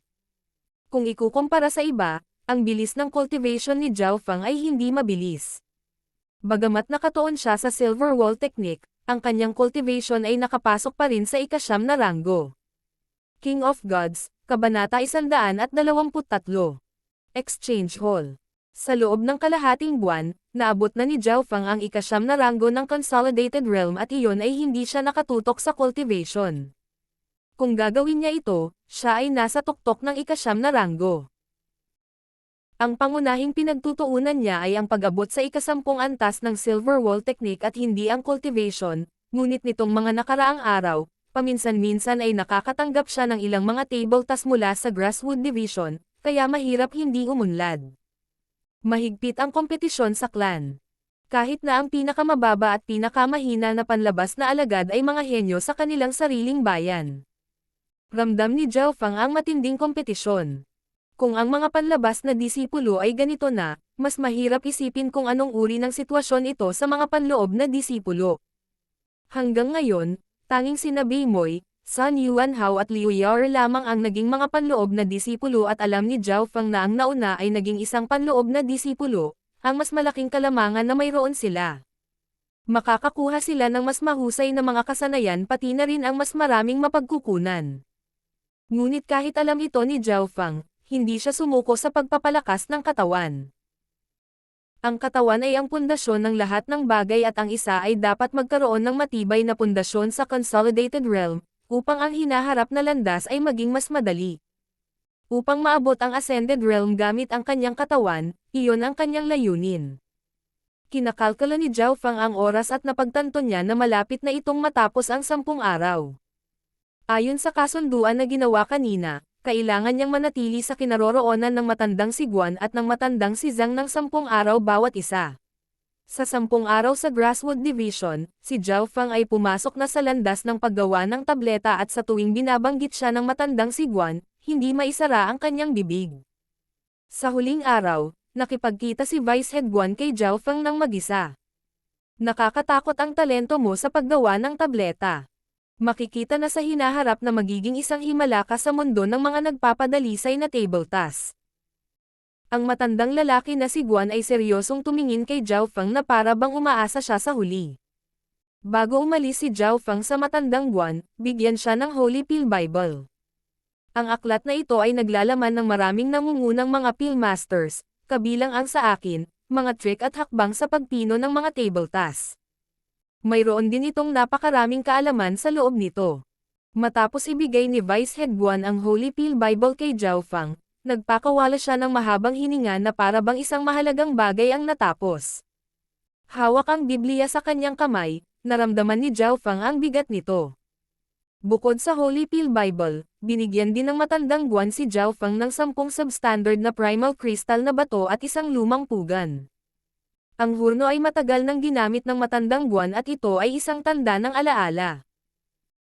Kung ikukumpara sa iba, ang bilis ng cultivation ni Zhao Feng ay hindi mabilis. Bagamat nakatuon siya sa Silver Wall Technique, ang kanyang cultivation ay nakapasok pa rin sa ika-9 na ranggo. King of Gods, Kabanata 123. Exchange Hall. Sa loob ng kalahating buwan, naabot na ni Zhao Feng ang ika-9 na ranggo ng Consolidated Realm at iyon ay hindi siya nakatutok sa cultivation. Kung gagawin niya ito, siya ay nasa tuktok ng ika-9 na ranggo. Ang pangunahing pinagtutuunan niya ay ang pag-abot sa ika-10 antas ng Silver Wall Technique at hindi ang cultivation, ngunit nitong mga nakaraang araw, paminsan-minsan ay nakakatanggap siya ng ilang mga table task mula sa Grasswood Division, kaya mahirap hindi umunlad. Mahigpit ang kompetisyon sa clan. Kahit na ang pinakamababa at pinakamahina na panlabas na alagad ay mga henyo sa kanilang sariling bayan. Ramdam ni Zhao Feng ang matinding kompetisyon. Kung ang mga panlabas na disipulo ay ganito na, mas mahirap isipin kung anong uri ng sitwasyon ito sa mga panloob na disipulo. Hanggang ngayon, tanging sina Bei Moi, Sun Yuanhao at Liu Yao lamang ang naging mga panloob na disipulo at alam ni Zhao Feng na ang nauna ay naging isang panloob na disipulo, ang mas malaking kalamangan na mayroon sila. Makakakuha sila ng mas mahusay na mga kasanayan pati na rin ang mas maraming mapagkukunan. Ngunit kahit alam ito ni Zhao Feng, hindi siya sumuko sa pagpapalakas ng katawan. Ang katawan ay ang pundasyon ng lahat ng bagay at ang isa ay dapat magkaroon ng matibay na pundasyon sa Consolidated Realm, upang ang hinaharap na landas ay maging mas madali. Upang maabot ang Ascended Realm gamit ang kanyang katawan, iyon ang kanyang layunin. Kinakalkula ni Zhao Feng ang oras at napagtanto niya na malapit na itong matapos ang 10 araw. Ayon sa kasunduan na ginawa kanina, kailangan niyang manatili sa kinaroroonan ng matandang si Guan at ng matandang si Zhang ng 10 araw bawat isa. Sa 10 araw sa Grasswood Division, si Zhao Feng ay pumasok na sa landas ng paggawa ng tableta at sa tuwing binabanggit siya ng matandang si Guan, hindi maisara ang kanyang bibig. Sa huling araw, nakipagkita si Vice Head Guan kay Zhao Feng ng mag-isa. Nakakatakot ang talento mo sa paggawa ng tableta. Makikita na sa hinaharap na magiging isang himala ka sa mundo ng mga nagpapadalisay na table task. Ang matandang lalaki na si Guan ay seryosong tumingin kay Zhao Feng na para bang umaasa siya sa huli. Bago umalis si Zhao Feng sa matandang buwan, bigyan siya ng Holy Pill Bible. Ang aklat na ito ay naglalaman ng maraming nangungunang mga Pill Masters, kabilang ang sa akin, mga trick at hakbang sa pagpino ng mga table tasks. Mayroon din itong napakaraming kaalaman sa loob nito. Matapos ibigay ni Vice Head Guan ang Holy Pill Bible kay Zhao Feng, nagpakawala siya ng mahabang hininga na para bang isang mahalagang bagay ang natapos. Hawak ang Biblia sa kanyang kamay, naramdaman ni Zhao Feng ang bigat nito. Bukod sa Holy Pill Bible, binigyan din ng matandang buwan si Zhao Feng ng 10 substandard na primal crystal na bato at isang lumang pugan. Ang hurno ay matagal nang ginamit ng matandang buwan at ito ay isang tanda ng alaala.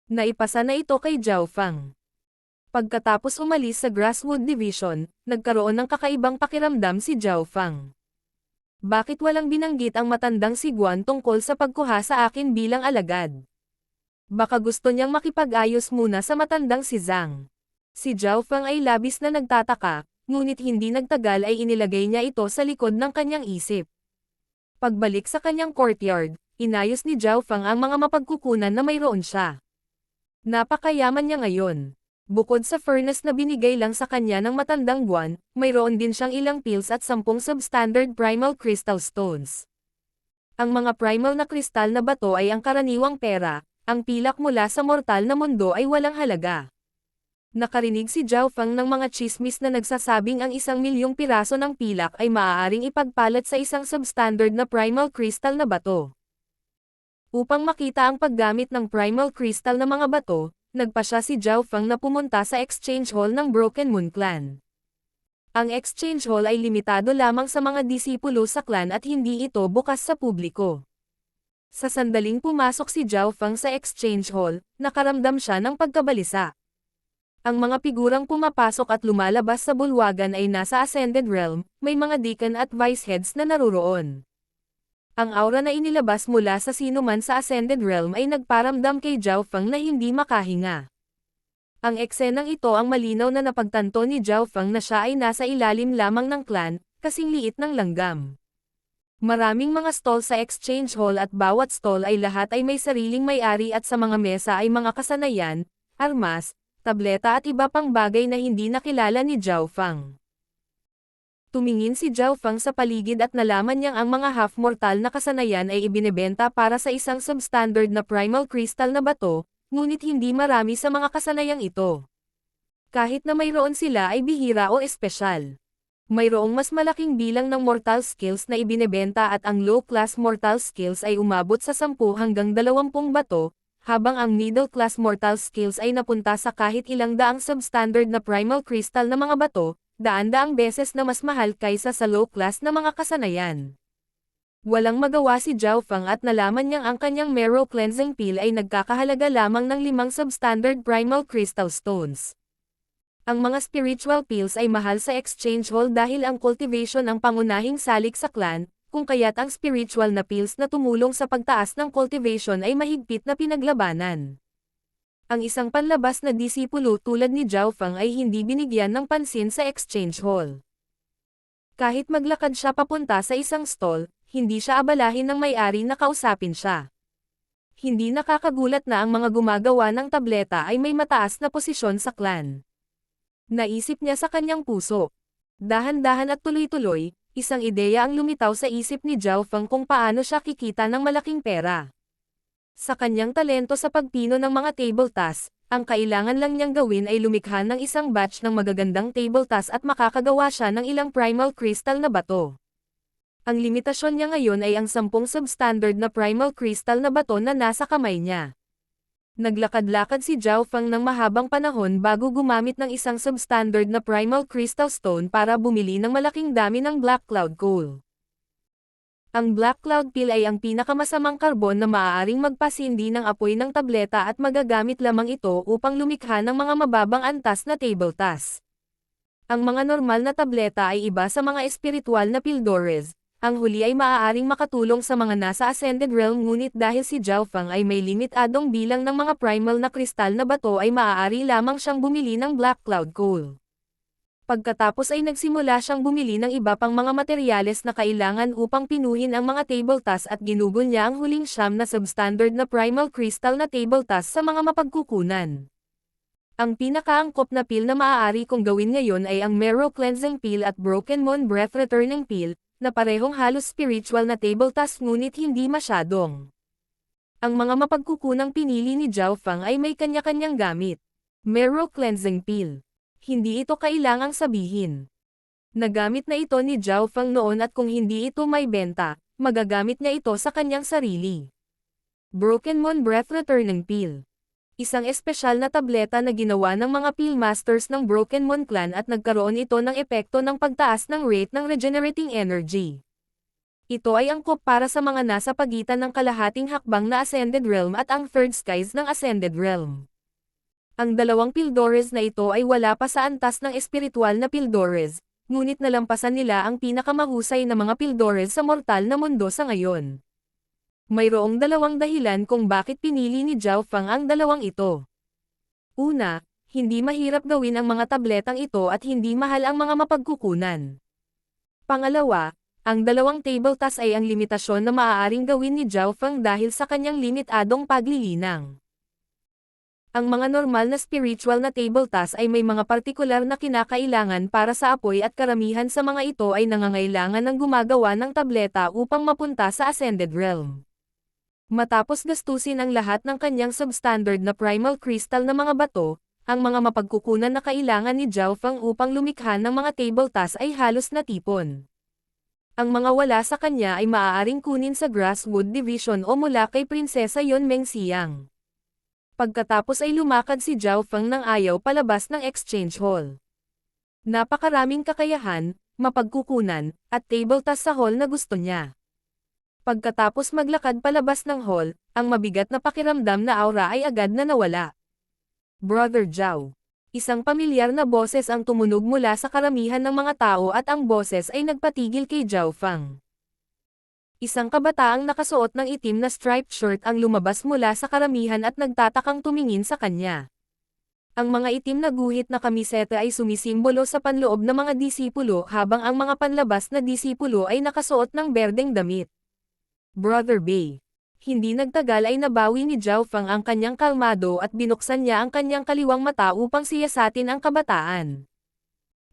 Naipasa na ito kay Zhao Feng. Pagkatapos umalis sa Grasswood Division, nagkaroon ng kakaibang pakiramdam si Zhao Feng. Bakit walang binanggit ang matandang si Guan tungkol sa pagkuha sa akin bilang alagad? Baka gusto niyang makipag-ayos muna sa matandang si Zhang. Si Zhao Feng ay labis na nagtataka, ngunit hindi nagtagal ay inilagay niya ito sa likod ng kanyang isip. Pagbalik sa kanyang courtyard, inayos ni Zhao Feng ang mga mapagkukunan na mayroon siya. Napakayaman niya ngayon. Bukod sa furnace na binigay lang sa kanya ng matandang buwan, mayroon din siyang ilang pills at 10 substandard primal crystal stones. Ang mga primal na kristal na bato ay ang karaniwang pera. Ang pilak mula sa mortal na mundo ay walang halaga. Nakarinig si Zhao Feng ng mga chismis na nagsasabing ang 1,000,000 piraso ng pilak ay maaaring ipagpalit sa isang substandard na primal crystal na bato. Upang makita ang paggamit ng primal crystal na mga bato, nagpasya si Zhao Feng na pumunta sa exchange hall ng Broken Moon Clan. Ang exchange hall ay limitado lamang sa mga disipulo sa clan at hindi ito bukas sa publiko. Sa sandaling pumasok si Zhao Feng sa exchange hall, nakaramdam siya ng pagkabalisa. Ang mga figurang pumapasok at lumalabas sa bulwagan ay nasa Ascended Realm, may mga deacon at vice heads na naruroon. Ang aura na inilabas mula sa sinuman sa Ascended Realm ay nagparamdam kay Zhao Feng na hindi makahinga. Ang eksenang ito ang malinaw na napagtanto ni Zhao Feng na siya ay nasa ilalim lamang ng clan, kasing liit ng langgam. Maraming mga stall sa exchange hall at bawat stall ay lahat ay may sariling may-ari at sa mga mesa ay mga kasanayan, armas, tableta at iba pang bagay na hindi nakilala ni Zhao Feng. Tumingin si Zhao Feng sa paligid at nalaman niyang ang mga half-mortal na kasanayan ay ibinebenta para sa isang substandard na primal crystal na bato, ngunit hindi marami sa mga kasanayang ito. Kahit na mayroon sila ay bihira o espesyal. Mayroong mas malaking bilang ng mortal skills na ibinebenta at ang low-class mortal skills ay umabot sa 10 hanggang 20 bato, habang ang middle-class mortal skills ay napunta sa kahit ilang daang substandard na primal crystal na mga bato, daan-daang beses na mas mahal kaysa sa low-class na mga kasanayan. Walang magawa si Zhao Feng at nalaman niyang ang kanyang Marrow Cleansing Pill ay nagkakahalaga lamang ng 5 substandard primal crystal stones. Ang mga spiritual pills ay mahal sa exchange hall dahil ang cultivation ang pangunahing salik sa clan, kung kaya't ang spiritual na pills na tumulong sa pagtaas ng cultivation ay mahigpit na pinaglabanan. Ang isang panlabas na disipulo tulad ni Zhao Feng ay hindi binigyan ng pansin sa exchange hall. Kahit maglakad siya papunta sa isang stall, hindi siya abalahin ng may-ari na kausapin siya. Hindi nakakagulat na ang mga gumagawa ng tableta ay may mataas na posisyon sa clan. Naisip niya sa kanyang puso. Dahan-dahan at tuloy-tuloy, isang ideya ang lumitaw sa isip ni Zhao Feng kung paano siya kikita ng malaking pera. Sa kanyang talento sa pagpino ng mga table tasks, ang kailangan lang niyang gawin ay lumikha ng isang batch ng magagandang table tasks at makakagawa siya ng ilang primal crystal na bato. Ang limitasyon niya ngayon ay ang 10 substandard na primal crystal na bato na nasa kamay niya. Naglakad-lakad si Zhao Feng ng mahabang panahon bago gumamit ng isang substandard na primal crystal stone para bumili ng malaking dami ng Black Cloud Coal. Ang Black Cloud Pill ay ang pinakamasamang karbon na maaaring magpasindi ng apoy ng tableta at magagamit lamang ito upang lumikha ng mga mababang antas na table tasks. Ang mga normal na tableta ay iba sa mga espiritual na pildores. Ang huli ay maaaring makatulong sa mga nasa Ascended Realm ngunit dahil si Zhao Feng ay may limitadong bilang ng mga primal na kristal na bato ay maaari lamang siyang bumili ng Black Cloud Coal. Pagkatapos ay nagsimula siyang bumili ng iba pang mga materyales na kailangan upang pinuhin ang mga table tasks at ginugol niya ang huling siyam na substandard na primal crystal na table tasks sa mga mapagkukunan. Ang pinakaangkop na peel na maaari kong gawin ngayon ay ang Marrow Cleansing Peel at Broken Moon Breath Returning Peel, na parehong halos spiritual na table tasks ngunit hindi masyadong. Ang mga mapagkukunang pinili ni Zhao Fang ay may kanya-kanyang gamit. Marrow Cleansing Peel. Hindi ito kailangang sabihin. Nagamit na ito ni Zhao Fang noon at kung hindi ito may benta, magagamit niya ito sa kanyang sarili. Broken Moon Breath Returning Peel. Isang espesyal na tableta na ginawa ng mga Peel Masters ng Broken Moon Clan at nagkaroon ito ng epekto ng pagtaas ng rate ng regenerating energy. Ito ay angkop para sa mga nasa pagitan ng kalahating hakbang na Ascended Realm at ang Third Skies ng Ascended Realm. Ang dalawang Pildores na ito ay wala pa sa antas ng espiritual na Pildores, ngunit nalampasan nila ang pinakamahusay na mga Pildores sa mortal na mundo sa ngayon. Mayroong dalawang dahilan kung bakit pinili ni Zhao Fang ang dalawang ito. Una, hindi mahirap gawin ang mga tabletang ito at hindi mahal ang mga mapagkukunan. Pangalawa, ang dalawang table tasks ay ang limitasyon na maaaring gawin ni Zhao Fang dahil sa kanyang limitadong paglilinang. Ang mga normal na spiritual na table tasks ay may mga partikular na kinakailangan para sa apoy at karamihan sa mga ito ay nangangailangan ng gumagawa ng tableta upang mapunta sa Ascended Realm. Matapos gastusin ang lahat ng kanyang substandard na primal crystal na mga bato, ang mga mapagkukunan na kailangan ni Zhao Fang upang lumikha ng mga table tasks ay halos natipon. Ang mga wala sa kanya ay maaaring kunin sa Grasswood Division o mula kay Prinsesa Yon Mengxiang. Pagkatapos ay lumakad si Zhao Fang ng ayaw palabas ng exchange hall. Napakaraming kakayahan, mapagkukunan, at table tasks sa hall na gusto niya. Pagkatapos maglakad palabas ng hall, ang mabigat na pakiramdam na aura ay agad na nawala. Brother Zhao. Isang pamilyar na boses ang tumunog mula sa karamihan ng mga tao at ang boses ay nagpatigil kay Zhao Fang. Isang kabataang nakasuot ng itim na striped shirt ang lumabas mula sa karamihan at nagtatakang tumingin sa kanya. Ang mga itim na guhit na kamiseta ay sumisimbolo sa panloob ng mga disipulo habang ang mga panlabas na disipulo ay nakasuot ng berdeng damit. Brother Bei. Hindi nagtagal ay nabawi ni Zhao Fang ang kanyang kalmado at binuksan niya ang kanyang kaliwang mata upang siyasatin ang kabataan.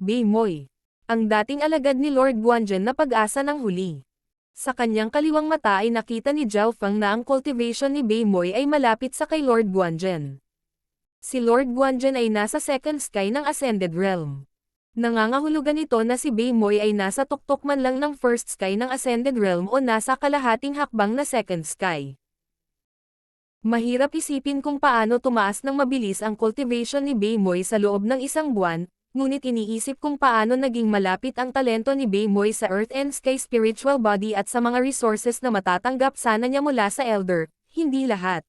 Bei Moi. Ang dating alagad ni Lord Guanzhen na pag-asa ng huli. Sa kanyang kaliwang mata ay nakita ni Zhao Fang na ang cultivation ni Bei Moi ay malapit sa kay Lord Guanzhen. Si Lord Guanzhen ay nasa second sky ng Ascended Realm. Nangangahulugan ito na si Bei Moi ay nasa tuktok man lang ng first sky ng Ascended Realm o nasa kalahating hakbang na second sky. Mahirap isipin kung paano tumaas ng mabilis ang cultivation ni Bei Moi sa loob ng isang buwan, ngunit iniisip kung paano naging malapit ang talento ni Bei Moi sa Earth and Sky spiritual body at sa mga resources na matatanggap sana niya mula sa Elder, hindi lahat.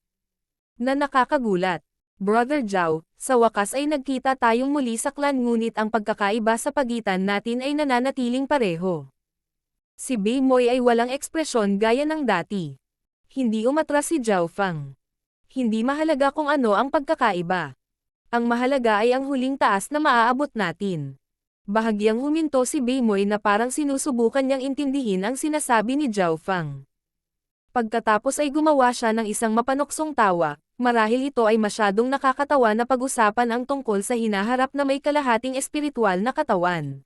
Na nakakagulat. Brother Zhao, sa wakas ay nagkita tayong muli sa clan ngunit ang pagkakaiba sa pagitan natin ay nananatiling pareho. Si Bei Moi ay walang ekspresyon gaya ng dati. Hindi umatras si Zhao Fang. Hindi mahalaga kung ano ang pagkakaiba. Ang mahalaga ay ang huling taas na maaabot natin. Bahagyang huminto si Bei Moi na parang sinusubukan niyang intindihin ang sinasabi ni Zhao Fang. Pagkatapos ay gumawa siya ng isang mapanuksong tawa, marahil ito ay masyadong nakakatawa na pag-usapan ang tungkol sa hinaharap na may kalahating espiritual na katawan.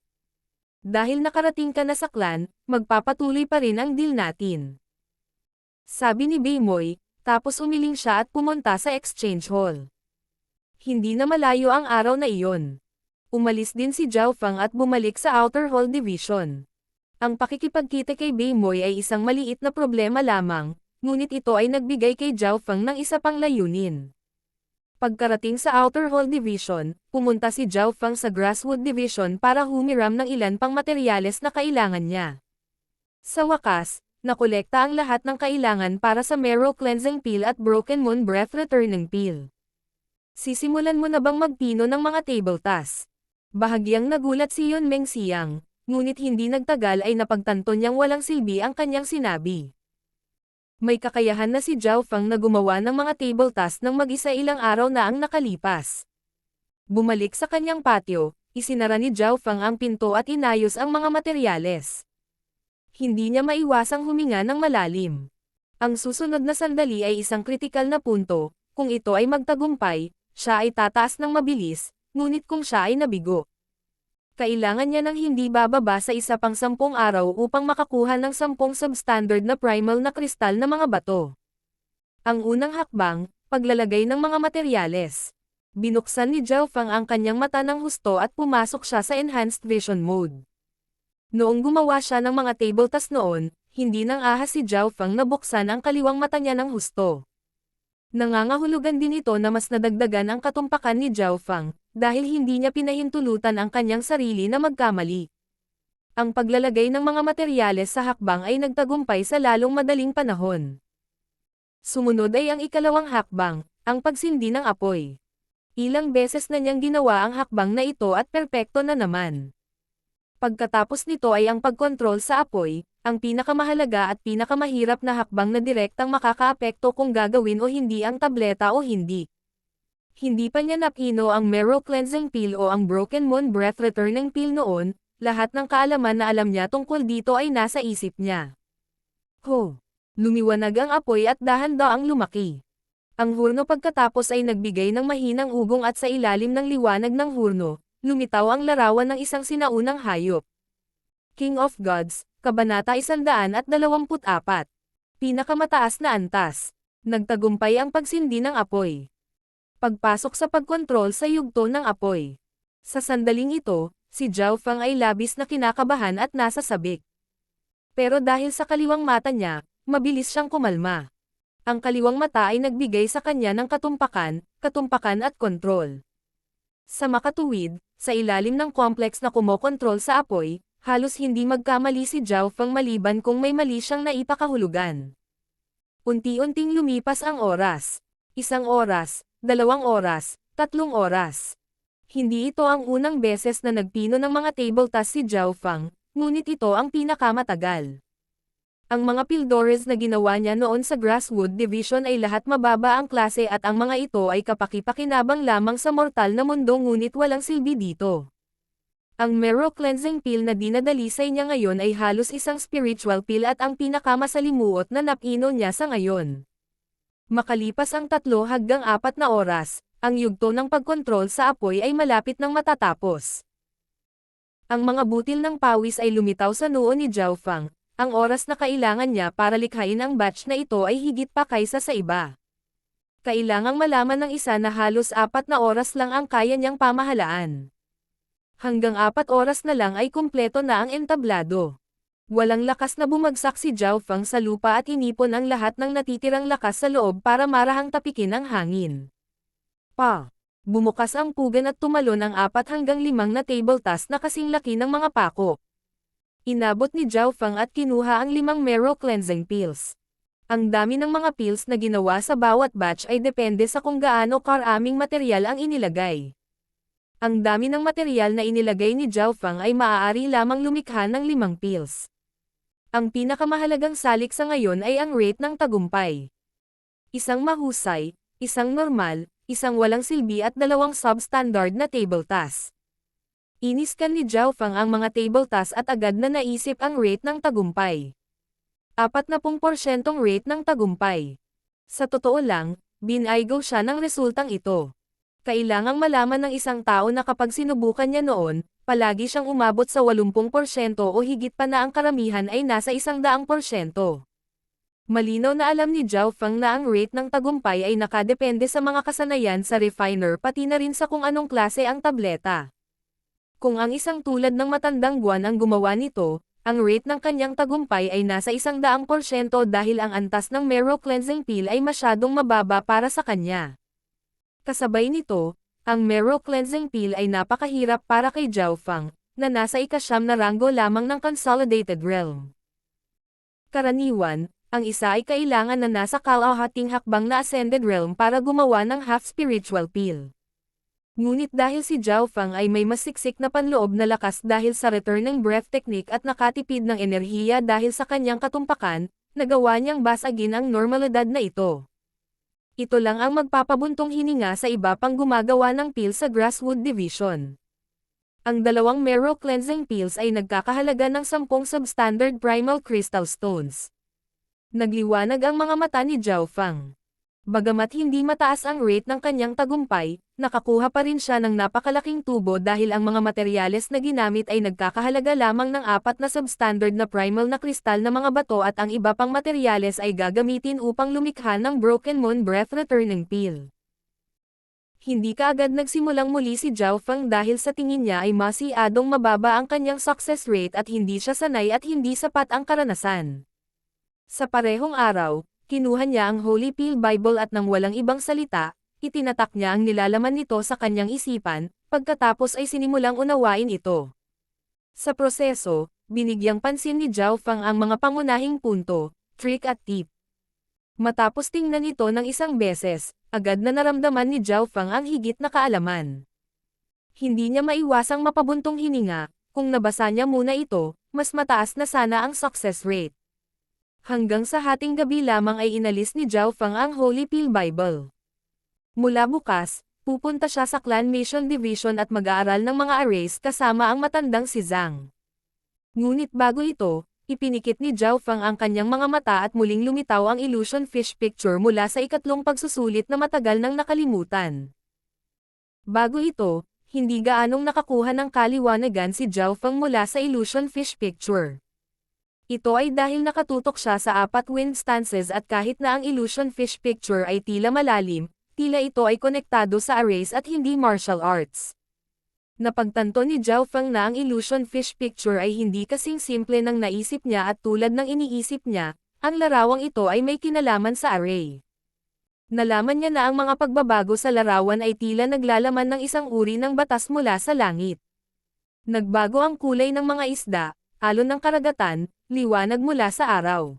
Dahil nakarating ka na sa clan, magpapatuloy pa rin ang deal natin. Sabi ni Bei Moi, tapos umiling siya at pumunta sa exchange hall. Hindi na malayo ang araw na iyon. Umalis din si Zhao Fang at bumalik sa Outer Hall Division. Ang pakikipagkita kay Bei Moi ay isang maliit na problema lamang, ngunit ito ay nagbigay kay Zhao Fang ng isa pang layunin. Pagkarating sa Outer Hall Division, pumunta si Zhao Fang sa Grasswood Division para humiram ng ilan pang materyales na kailangan niya. Sa wakas, nakolekta ang lahat ng kailangan para sa Marrow Cleansing Peel at Broken Moon Breath Returning Peel. Sisimulan mo na bang magpino ng mga table tasks? Bahagyang nagulat si Yon Mengxiang, ngunit hindi nagtagal ay napagtanto niyang walang silbi ang kanyang sinabi. May kakayahan na si Zhao Fang na gumawa ng mga table tasks ng mag-isa ilang araw na ang nakalipas. Bumalik sa kanyang patio, Isinara ni Zhao Feng ang pinto at inayos ang mga materyales. Hindi niya maiwasang huminga ng malalim. Ang susunod na sandali ay isang kritikal na punto, kung ito ay magtagumpay, siya ay tataas ng mabilis, ngunit kung siya ay nabigo, kailangan niya ng hindi bababa sa isa pang 10 araw upang makakuha ng 10 substandard na primal na kristal na mga bato. Ang unang hakbang, paglalagay ng mga materyales. Binuksan ni Zhao Feng ang kanyang mata ng husto at pumasok siya sa enhanced vision mode. Noong gumawa siya ng mga table tasks noon, hindi nang ahas si Zhao Feng na buksan ang kaliwang mata niya ng husto. Nangangahulugan din ito na mas nadagdagan ang katumpakan ni Zhao Feng, dahil hindi niya pinahintulutan ang kanyang sarili na magkamali. Ang paglalagay ng mga materyales sa hakbang ay nagtagumpay sa lalong madaling panahon. Sumunod ay ang ikalawang hakbang, ang pagsindi ng apoy. Ilang beses na niyang ginawa ang hakbang na ito at perpekto na naman. Pagkatapos nito ay ang pagkontrol sa apoy, ang pinakamahalaga at pinakamahirap na hakbang na direktang makakaapekto kung gagawin o hindi ang tableta o hindi. Hindi pa niya napino ang Marrow Cleansing Peel o ang Broken Moon Breath Returning Peel noon, lahat ng kaalaman na alam niya tungkol dito ay nasa isip niya. Lumiwanag ang apoy at dahan-daang lumaki. Ang hurno pagkatapos ay nagbigay ng mahinang ugong at sa ilalim ng liwanag ng hurno, lumitaw ang larawan ng isang sinaunang hayop. King of Gods, Kabanata 124. Pinakamataas na antas. Nagtagumpay ang pagsindi ng apoy. Pagpasok sa pagkontrol sa yugto ng apoy. Sa sandaling ito, si Zhao Feng ay labis na kinakabahan at nasa sabik. Pero dahil sa kaliwang mata niya, mabilis siyang kumalma. Ang kaliwang mata ay nagbigay sa kanya ng katumpakan at kontrol. Sa makatuwid, sa ilalim ng complex na kumokontrol sa apoy, halos hindi magkamali si Zhao Feng maliban kung may mali siyang naipakahulugan. Unti-unting lumipas ang oras. 1 oras, 2 oras, 3 oras. Hindi ito ang unang beses na nagpino ng mga table tasks si Zhao Feng, ngunit ito ang pinakamatagal. Ang mga Pildores na ginawa niya noon sa Grasswood Division ay lahat mababa ang klase at ang mga ito ay kapaki-pakinabang lamang sa mortal na mundo ngunit walang silbi dito. Ang Marrow Cleansing Peel na dinadalisay niya ngayon ay halos isang spiritual peel at ang pinakamasalimuot na napino niya sa ngayon. Makalipas ang 3 hanggang 4 na oras, ang yugto ng pagkontrol sa apoy ay malapit ng matatapos. Ang mga butil ng pawis ay lumitaw sa noo ni Zhao Feng. Ang oras na kailangan niya para likhain ang batch na ito ay higit pa kaysa sa iba. Kailangang malaman ng isa na halos 4 na oras lang ang kaya niyang pamahalaan. Hanggang 4 oras na lang ay kumpleto na ang entablado. Walang lakas na bumagsak si Zhao Feng sa lupa at inipon ang lahat ng natitirang lakas sa loob para marahang tapikin ang hangin. Bumukas ang pugan at tumalon ang 4 hanggang 5 na table tasks na kasing laki ng mga pako. Inabot ni Zhao Feng at kinuha ang 5 Marrow Cleansing Pills. Ang dami ng mga pills na ginawa sa bawat batch ay depende sa kung gaano karaming material ang inilagay. Ang dami ng material na inilagay ni Zhao Feng ay maaari lamang lumikha ng 5 pills. Ang pinakamahalagang salik sa ngayon ay ang rate ng tagumpay. Isang mahusay, isang normal, isang walang silbi at 2 substandard na table task. Iniskan ni Zhao Feng ang mga table tasks at agad na naisip ang rate ng tagumpay. 40% rate ng tagumpay. Sa totoo lang, binaygo siya ng resultang ito. Kailangang malaman ng isang tao na kapag sinubukan niya noon, palagi siyang umabot sa 80% o higit pa na ang karamihan ay nasa 100%. Malinaw na alam ni Zhao Feng na ang rate ng tagumpay ay nakadepende sa mga kasanayan sa refiner pati na rin sa kung anong klase ang tableta. Kung ang isang tulad ng matandang buwan ang gumawa nito, ang rate ng kanyang tagumpay ay nasa 100% dahil ang antas ng Marrow Cleansing Peel ay masyadong mababa para sa kanya. Kasabay nito, ang Marrow Cleansing Peel ay napakahirap para kay Zhao Feng, na nasa 9 na ranggo lamang ng Consolidated Realm. Karaniwan, ang isa ay kailangan na nasa kalahating hakbang na Ascended Realm para gumawa ng half-spiritual peel. Ngunit dahil si Zhao Feng ay may masiksik na panloob na lakas dahil sa returning breath technique at nakatipid ng enerhiya dahil sa kanyang katumpakan, nagawa niyang basagin ang normalidad na ito. Ito lang ang magpapabuntong hininga sa iba pang gumagawa ng peel sa Grasswood Division. Ang dalawang Mero Cleansing Pills ay nagkakahalaga ng 10 substandard Primal Crystal Stones. Nagliwanag ang mga mata ni Zhao Feng. Bagamat hindi mataas ang rate ng kanyang tagumpay, nakakuha pa rin siya ng napakalaking tubo dahil ang mga materyales na ginamit ay nagkakahalaga lamang ng 4 na substandard na primal na kristal na mga bato at ang iba pang materyales ay gagamitin upang lumikha ng Broken Moon Breath Returning Pill. Hindi kaagad nagsimulang muli si Zhao Feng dahil sa tingin niya ay masyadong mababa ang kanyang success rate at hindi siya sanay at hindi sapat ang karanasan. Sa parehong araw, kinuha niya ang Holy Pill Bible at nang walang ibang salita, itinatak niya ang nilalaman nito sa kanyang isipan, pagkatapos ay sinimulang unawain ito. Sa proseso, binigyang pansin ni Zhao Feng ang mga pangunahing punto, trick at tip. Matapos tingnan ito ng isang beses, agad na naramdaman ni Zhao Feng ang higit na kaalaman. Hindi niya maiwasang mapabuntong hininga, kung nabasa niya muna ito, mas mataas na sana ang success rate. Hanggang sa hating gabi lamang ay inalis ni Zhao Feng ang Holy Pill Bible. Mula bukas, pupunta siya sa Clan Mission Division at mag-aaral ng mga arrays kasama ang matandang si Zhang. Ngunit bago ito, ipinikit ni Zhao Feng ang kanyang mga mata at muling lumitaw ang illusion fish picture mula sa ikatlong pagsusulit na matagal nang nakalimutan. Bago ito, hindi gaanong nakakuha ng kaliwanagan si Zhao Feng mula sa illusion fish picture. Ito ay dahil nakatutok siya sa 4 wind stances at kahit na ang illusion fish picture ay tila malalim, tila ito ay konektado sa arrays at hindi martial arts. Napagtanto ni Zhao Feng na ang illusion fish picture ay hindi kasing simple ng naisip niya at tulad ng iniisip niya, ang larawang ito ay may kinalaman sa array. Nalaman niya na ang mga pagbabago sa larawan ay tila naglalaman ng isang uri ng batas mula sa langit. Nagbago ang kulay ng mga isda, alon ng karagatan, liwanag mula sa araw.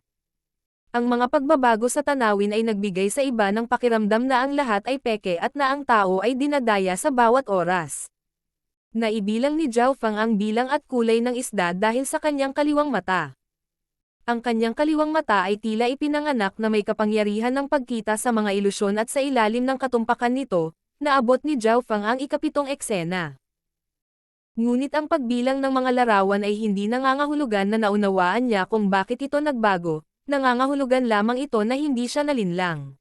Ang mga pagbabago sa tanawin ay nagbigay sa iba ng pakiramdam na ang lahat ay peke at na ang tao ay dinadaya sa bawat oras. Naibilang ni Zhao Feng ang bilang at kulay ng isda dahil sa kanyang kaliwang mata. Ang kanyang kaliwang mata ay tila ipinanganak na may kapangyarihan ng pagkita sa mga ilusyon at sa ilalim ng katumpakan nito, naabot ni Zhao Feng ang ika-7 eksena. Ngunit ang pagbilang ng mga larawan ay hindi nangangahulugan na naunawaan niya kung bakit ito nagbago, nangangahulugan lamang ito na hindi siya nalinlang.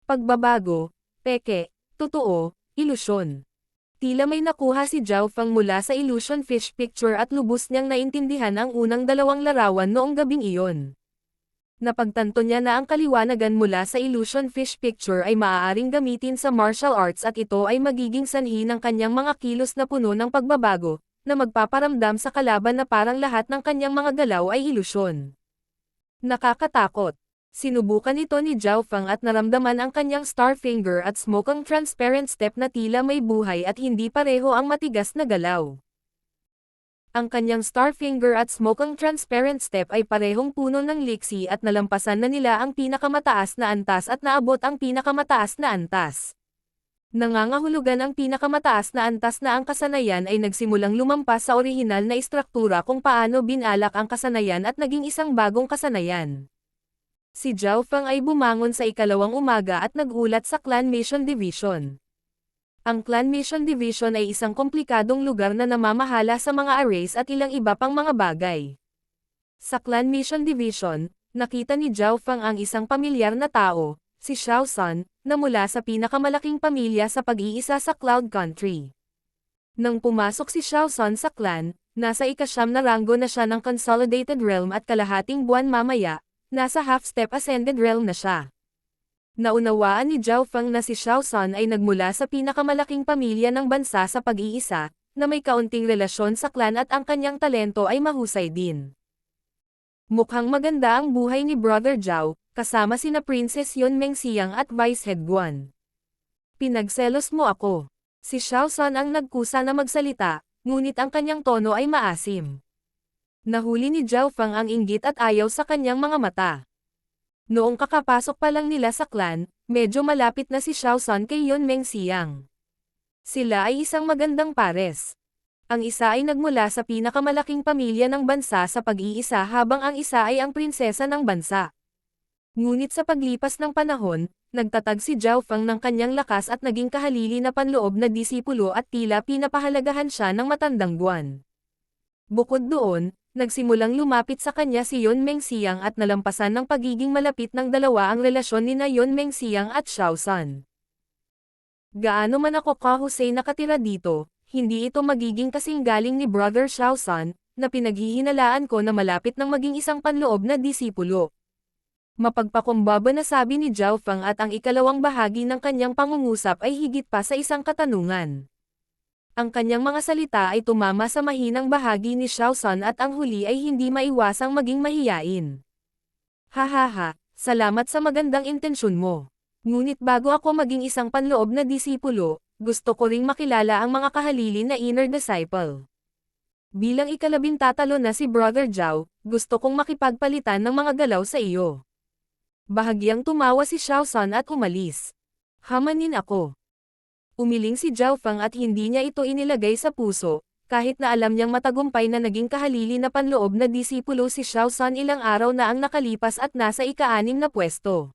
Pagbabago, peke, totoo, ilusyon. Tila may nakuha si Zhao Feng mula sa illusion fish picture at lubos niyang naintindihan ang unang dalawang larawan noong gabing iyon. Napagtanto niya na ang kaliwanagan mula sa illusion fish picture ay maaaring gamitin sa martial arts at ito ay magiging sanhi ng kanyang mga kilos na puno ng pagbabago, na magpaparamdam sa kalaban na parang lahat ng kanyang mga galaw ay ilusyon. Nakakatakot. Sinubukan ito ni Zhao Feng at naramdaman ang kanyang star finger at smoke transparent step na tila may buhay at hindi pareho ang matigas na galaw. Ang kanyang star finger at smoke transparent step ay parehong puno ng liksi at nalampasan na nila ang pinakamataas na antas at naabot ang pinakamataas na antas. Nangangahulugan ang pinakamataas na antas na ang kasanayan ay nagsimulang lumampas sa orihinal na istruktura kung paano binalak ang kasanayan at naging isang bagong kasanayan. Si Zhao Feng ay bumangon sa ikalawang umaga at nagulat sa Clan Mission Division. Ang Clan Mission Division ay isang komplikadong lugar na namamahala sa mga arrays at ilang iba pang mga bagay. Sa Clan Mission Division, nakita ni Zhao Feng ang isang pamilyar na tao, si Xiao Sun, na mula sa pinakamalaking pamilya sa pag-iisa sa Cloud Country. Nang pumasok si Xiao Sun sa clan, nasa ika-9 na ranggo na siya ng Consolidated Realm at kalahating buwan mamaya, nasa half-step Ascended Realm na siya. Naunawaan ni Zhao Feng na si Xiao Sun ay nagmula sa pinakamalaking pamilya ng bansa sa pag-iisa, na may kaunting relasyon sa clan at ang kanyang talento ay mahusay din. Mukhang maganda ang buhay ni Brother Zhao, kasama sina Princess Yun Mengxiang at Vice Head Guan. Pinagselos mo ako. Si Xiao Sun ang nagkusa na magsalita, ngunit ang kanyang tono ay maasim. Nahuli ni Zhao Feng ang inggit at ayaw sa kanyang mga mata. Noong kakapasok pa lang nila sa clan, medyo malapit na si Xiao Sun kay Yun Mengxiang. Sila ay isang magandang pares. Ang isa ay nagmula sa pinakamalaking pamilya ng bansa sa pag-iisa habang ang isa ay ang prinsesa ng bansa. Ngunit sa paglipas ng panahon, nagtatag si Zhao Feng ng kanyang lakas at naging kahalili na panloob na disipulo at tila pinapahalagahan siya ng matandang buwan. Bukod doon, nagsimulang lumapit sa kanya si Yon Mengxiang at nalampasan ng pagiging malapit ng dalawa ang relasyon ni na Yon Mengxiang at Xiao San. Gaano man ako kahusay nakatira dito, hindi ito magiging kasing galing ni Brother Xiao San, na pinaghihinalaan ko na malapit ng maging isang panloob na disipulo. Mapagpakumbaba na sabi ni Zhao Feng at ang ikalawang bahagi ng kanyang pangungusap ay higit pa sa isang katanungan. Ang kanyang mga salita ay tumama sa mahinang bahagi ni Xiao San at ang huli ay hindi maiwasang maging mahiyain. Hahaha, salamat sa magandang intensyon mo. Ngunit bago ako maging isang panloob na disipulo, gusto ko ring makilala ang mga kahalili na inner disciple. Bilang ikalabintatalo na si Brother Zhao, gusto kong makipagpalitan ng mga galaw sa iyo. Bahagyang tumawa si Xiao San at umalis. Hamanin ako. Umiling si Zhao Feng at hindi niya ito inilagay sa puso, kahit na alam niyang matagumpay na naging kahalili na panloob na disipulo si Xiao San ilang araw na ang nakalipas at nasa ika-6 na pwesto.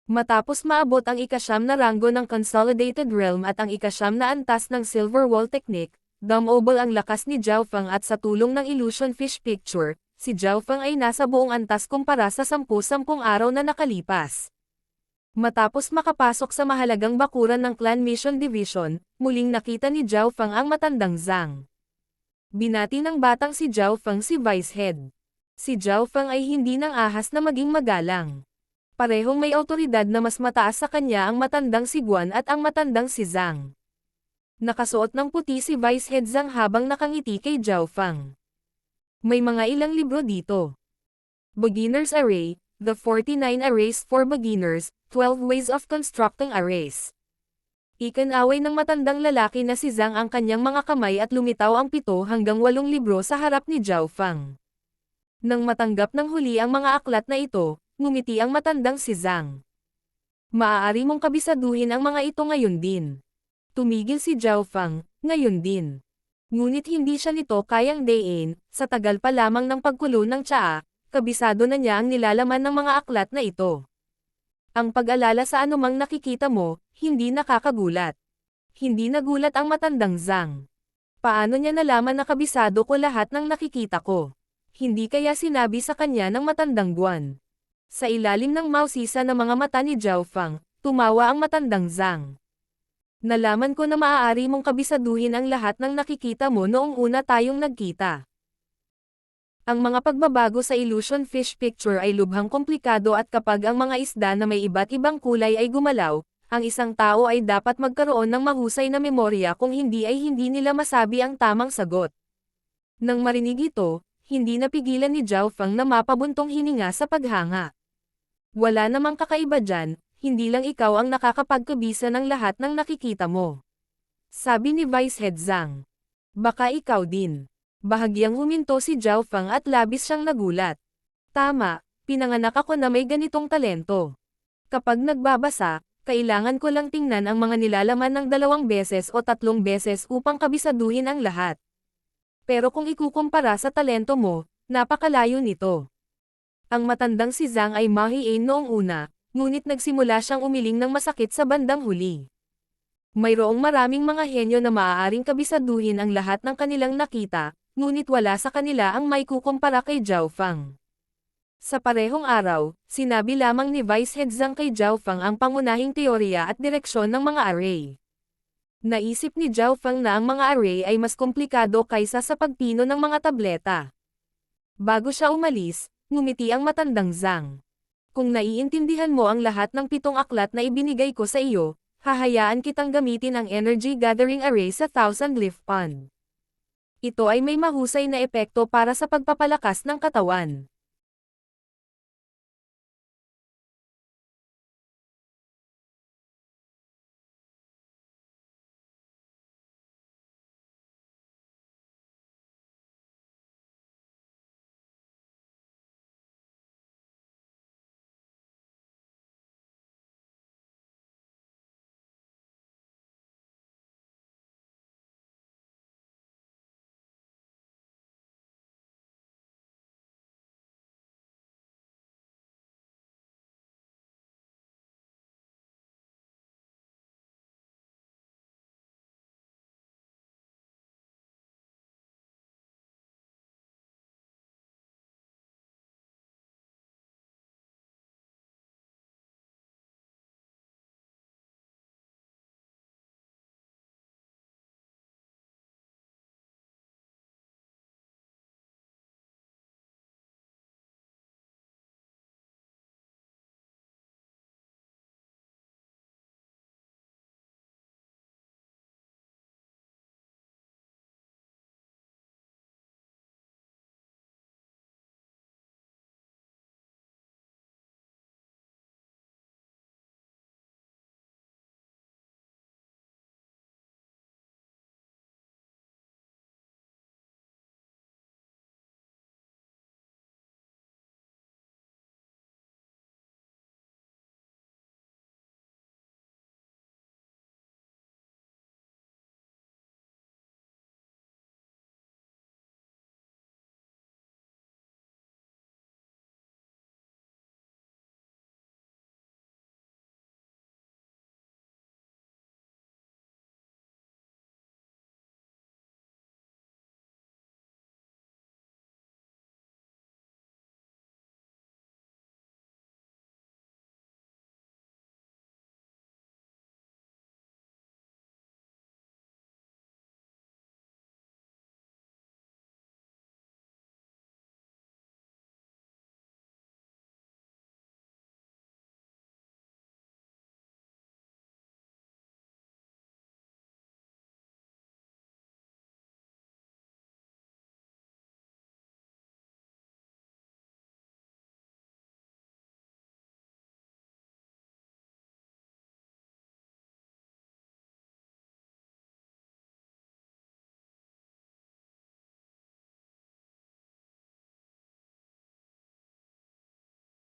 Matapos maabot ang ika-9 na ranggo ng Consolidated Realm at ang ika-9 na antas ng Silver Wall Technique, dumobol ang lakas ni Zhao Feng at sa tulong ng Illusion Fish Picture, si Zhao Feng ay nasa buong antas kumpara sa 10-10 araw na nakalipas. Matapos makapasok sa mahalagang bakuran ng Clan Mission Division, muling nakita ni Zhao Feng ang matandang Zhang. Binati ng batang si Zhao Feng si Vice Head. Si Zhao Feng ay hindi nang ahas na maging magalang. Parehong may awtoridad na mas mataas sa kanya ang matandang si Guan at ang matandang si Zhang. Nakasuot ng puti si Vice Head Zhang habang nakangiti kay Zhao Feng. May mga ilang libro dito. Beginner's Array, The 49 Arrays for Beginners, 12 Ways of Constructing Arrays. Ikanaway ng matandang lalaki na si Zhang ang kanyang mga kamay at lumitaw ang 7 hanggang 8 libro sa harap ni Zhao Feng. Nang matanggap ng huli ang mga aklat na ito, ngumiti ang matandang si Zhang. Maaari mong kabisaduhin ang mga ito ngayon din. Tumigil si Zhao Feng, ngayon din. Ngunit hindi siya nito kayang dayin, sa tagal pa lamang ng pagkulo ng tsaa, kabisado na niya ang nilalaman ng mga aklat na ito. Ang pag-alala sa anumang nakikita mo, hindi nakakagulat. Hindi nagulat ang matandang Zhang. Paano niya nalaman na kabisado ko lahat ng nakikita ko? Hindi kaya sinabi sa kanya ng matandang Guan. Sa ilalim ng mausisa ng mga mata ni Zhao Feng, tumawa ang matandang Zhang. Nalaman ko na maaari mong kabisaduhin ang lahat ng nakikita mo noong una tayong nagkita. Ang mga pagbabago sa Illusion Fish Picture ay lubhang komplikado at kapag ang mga isda na may iba't ibang kulay ay gumalaw, ang isang tao ay dapat magkaroon ng mahusay na memorya kung hindi ay hindi nila masabi ang tamang sagot. Nang marinig ito, hindi napigilan ni Zhao Feng na mapabuntong hininga sa paghanga. Wala namang kakaiba dyan, hindi lang ikaw ang nakakapagkabisa ng lahat ng nakikita mo. Sabi ni Vice Head Zhang. Baka ikaw din. Bahagyang huminto si Zhao Feng at labis siyang nagulat. Tama, pinanganak ako na may ganitong talento. Kapag nagbabasa, kailangan ko lang tingnan ang mga nilalaman ng 2 beses o 3 beses upang kabisaduhin ang lahat. Pero kung ikukumpara sa talento mo, napakalayo nito. Ang matandang si Zhang ay mahiyain noong una, ngunit nagsimula siyang umiling ng masakit sa bandang huli. Mayroong maraming mga henyo na maaaring kabisaduhin ang lahat ng kanilang nakita, ngunit wala sa kanila ang may kukumpara kay Zhao Feng. Sa parehong araw, sinabi lamang ni Vice Head Zhang kay Zhao Feng ang pangunahing teorya at direksyon ng mga array. Naisip ni Zhao Feng na ang mga array ay mas komplikado kaysa sa pagpino ng mga tableta. Bago siya umalis, ngumiti ang matandang Zhang. Kung naiintindihan mo ang lahat ng 7 aklat na ibinigay ko sa iyo, hahayaan kitang gamitin ang Energy Gathering Array sa 1000 Leaf Pond. Ito ay may mahusay na epekto para sa pagpapalakas ng katawan.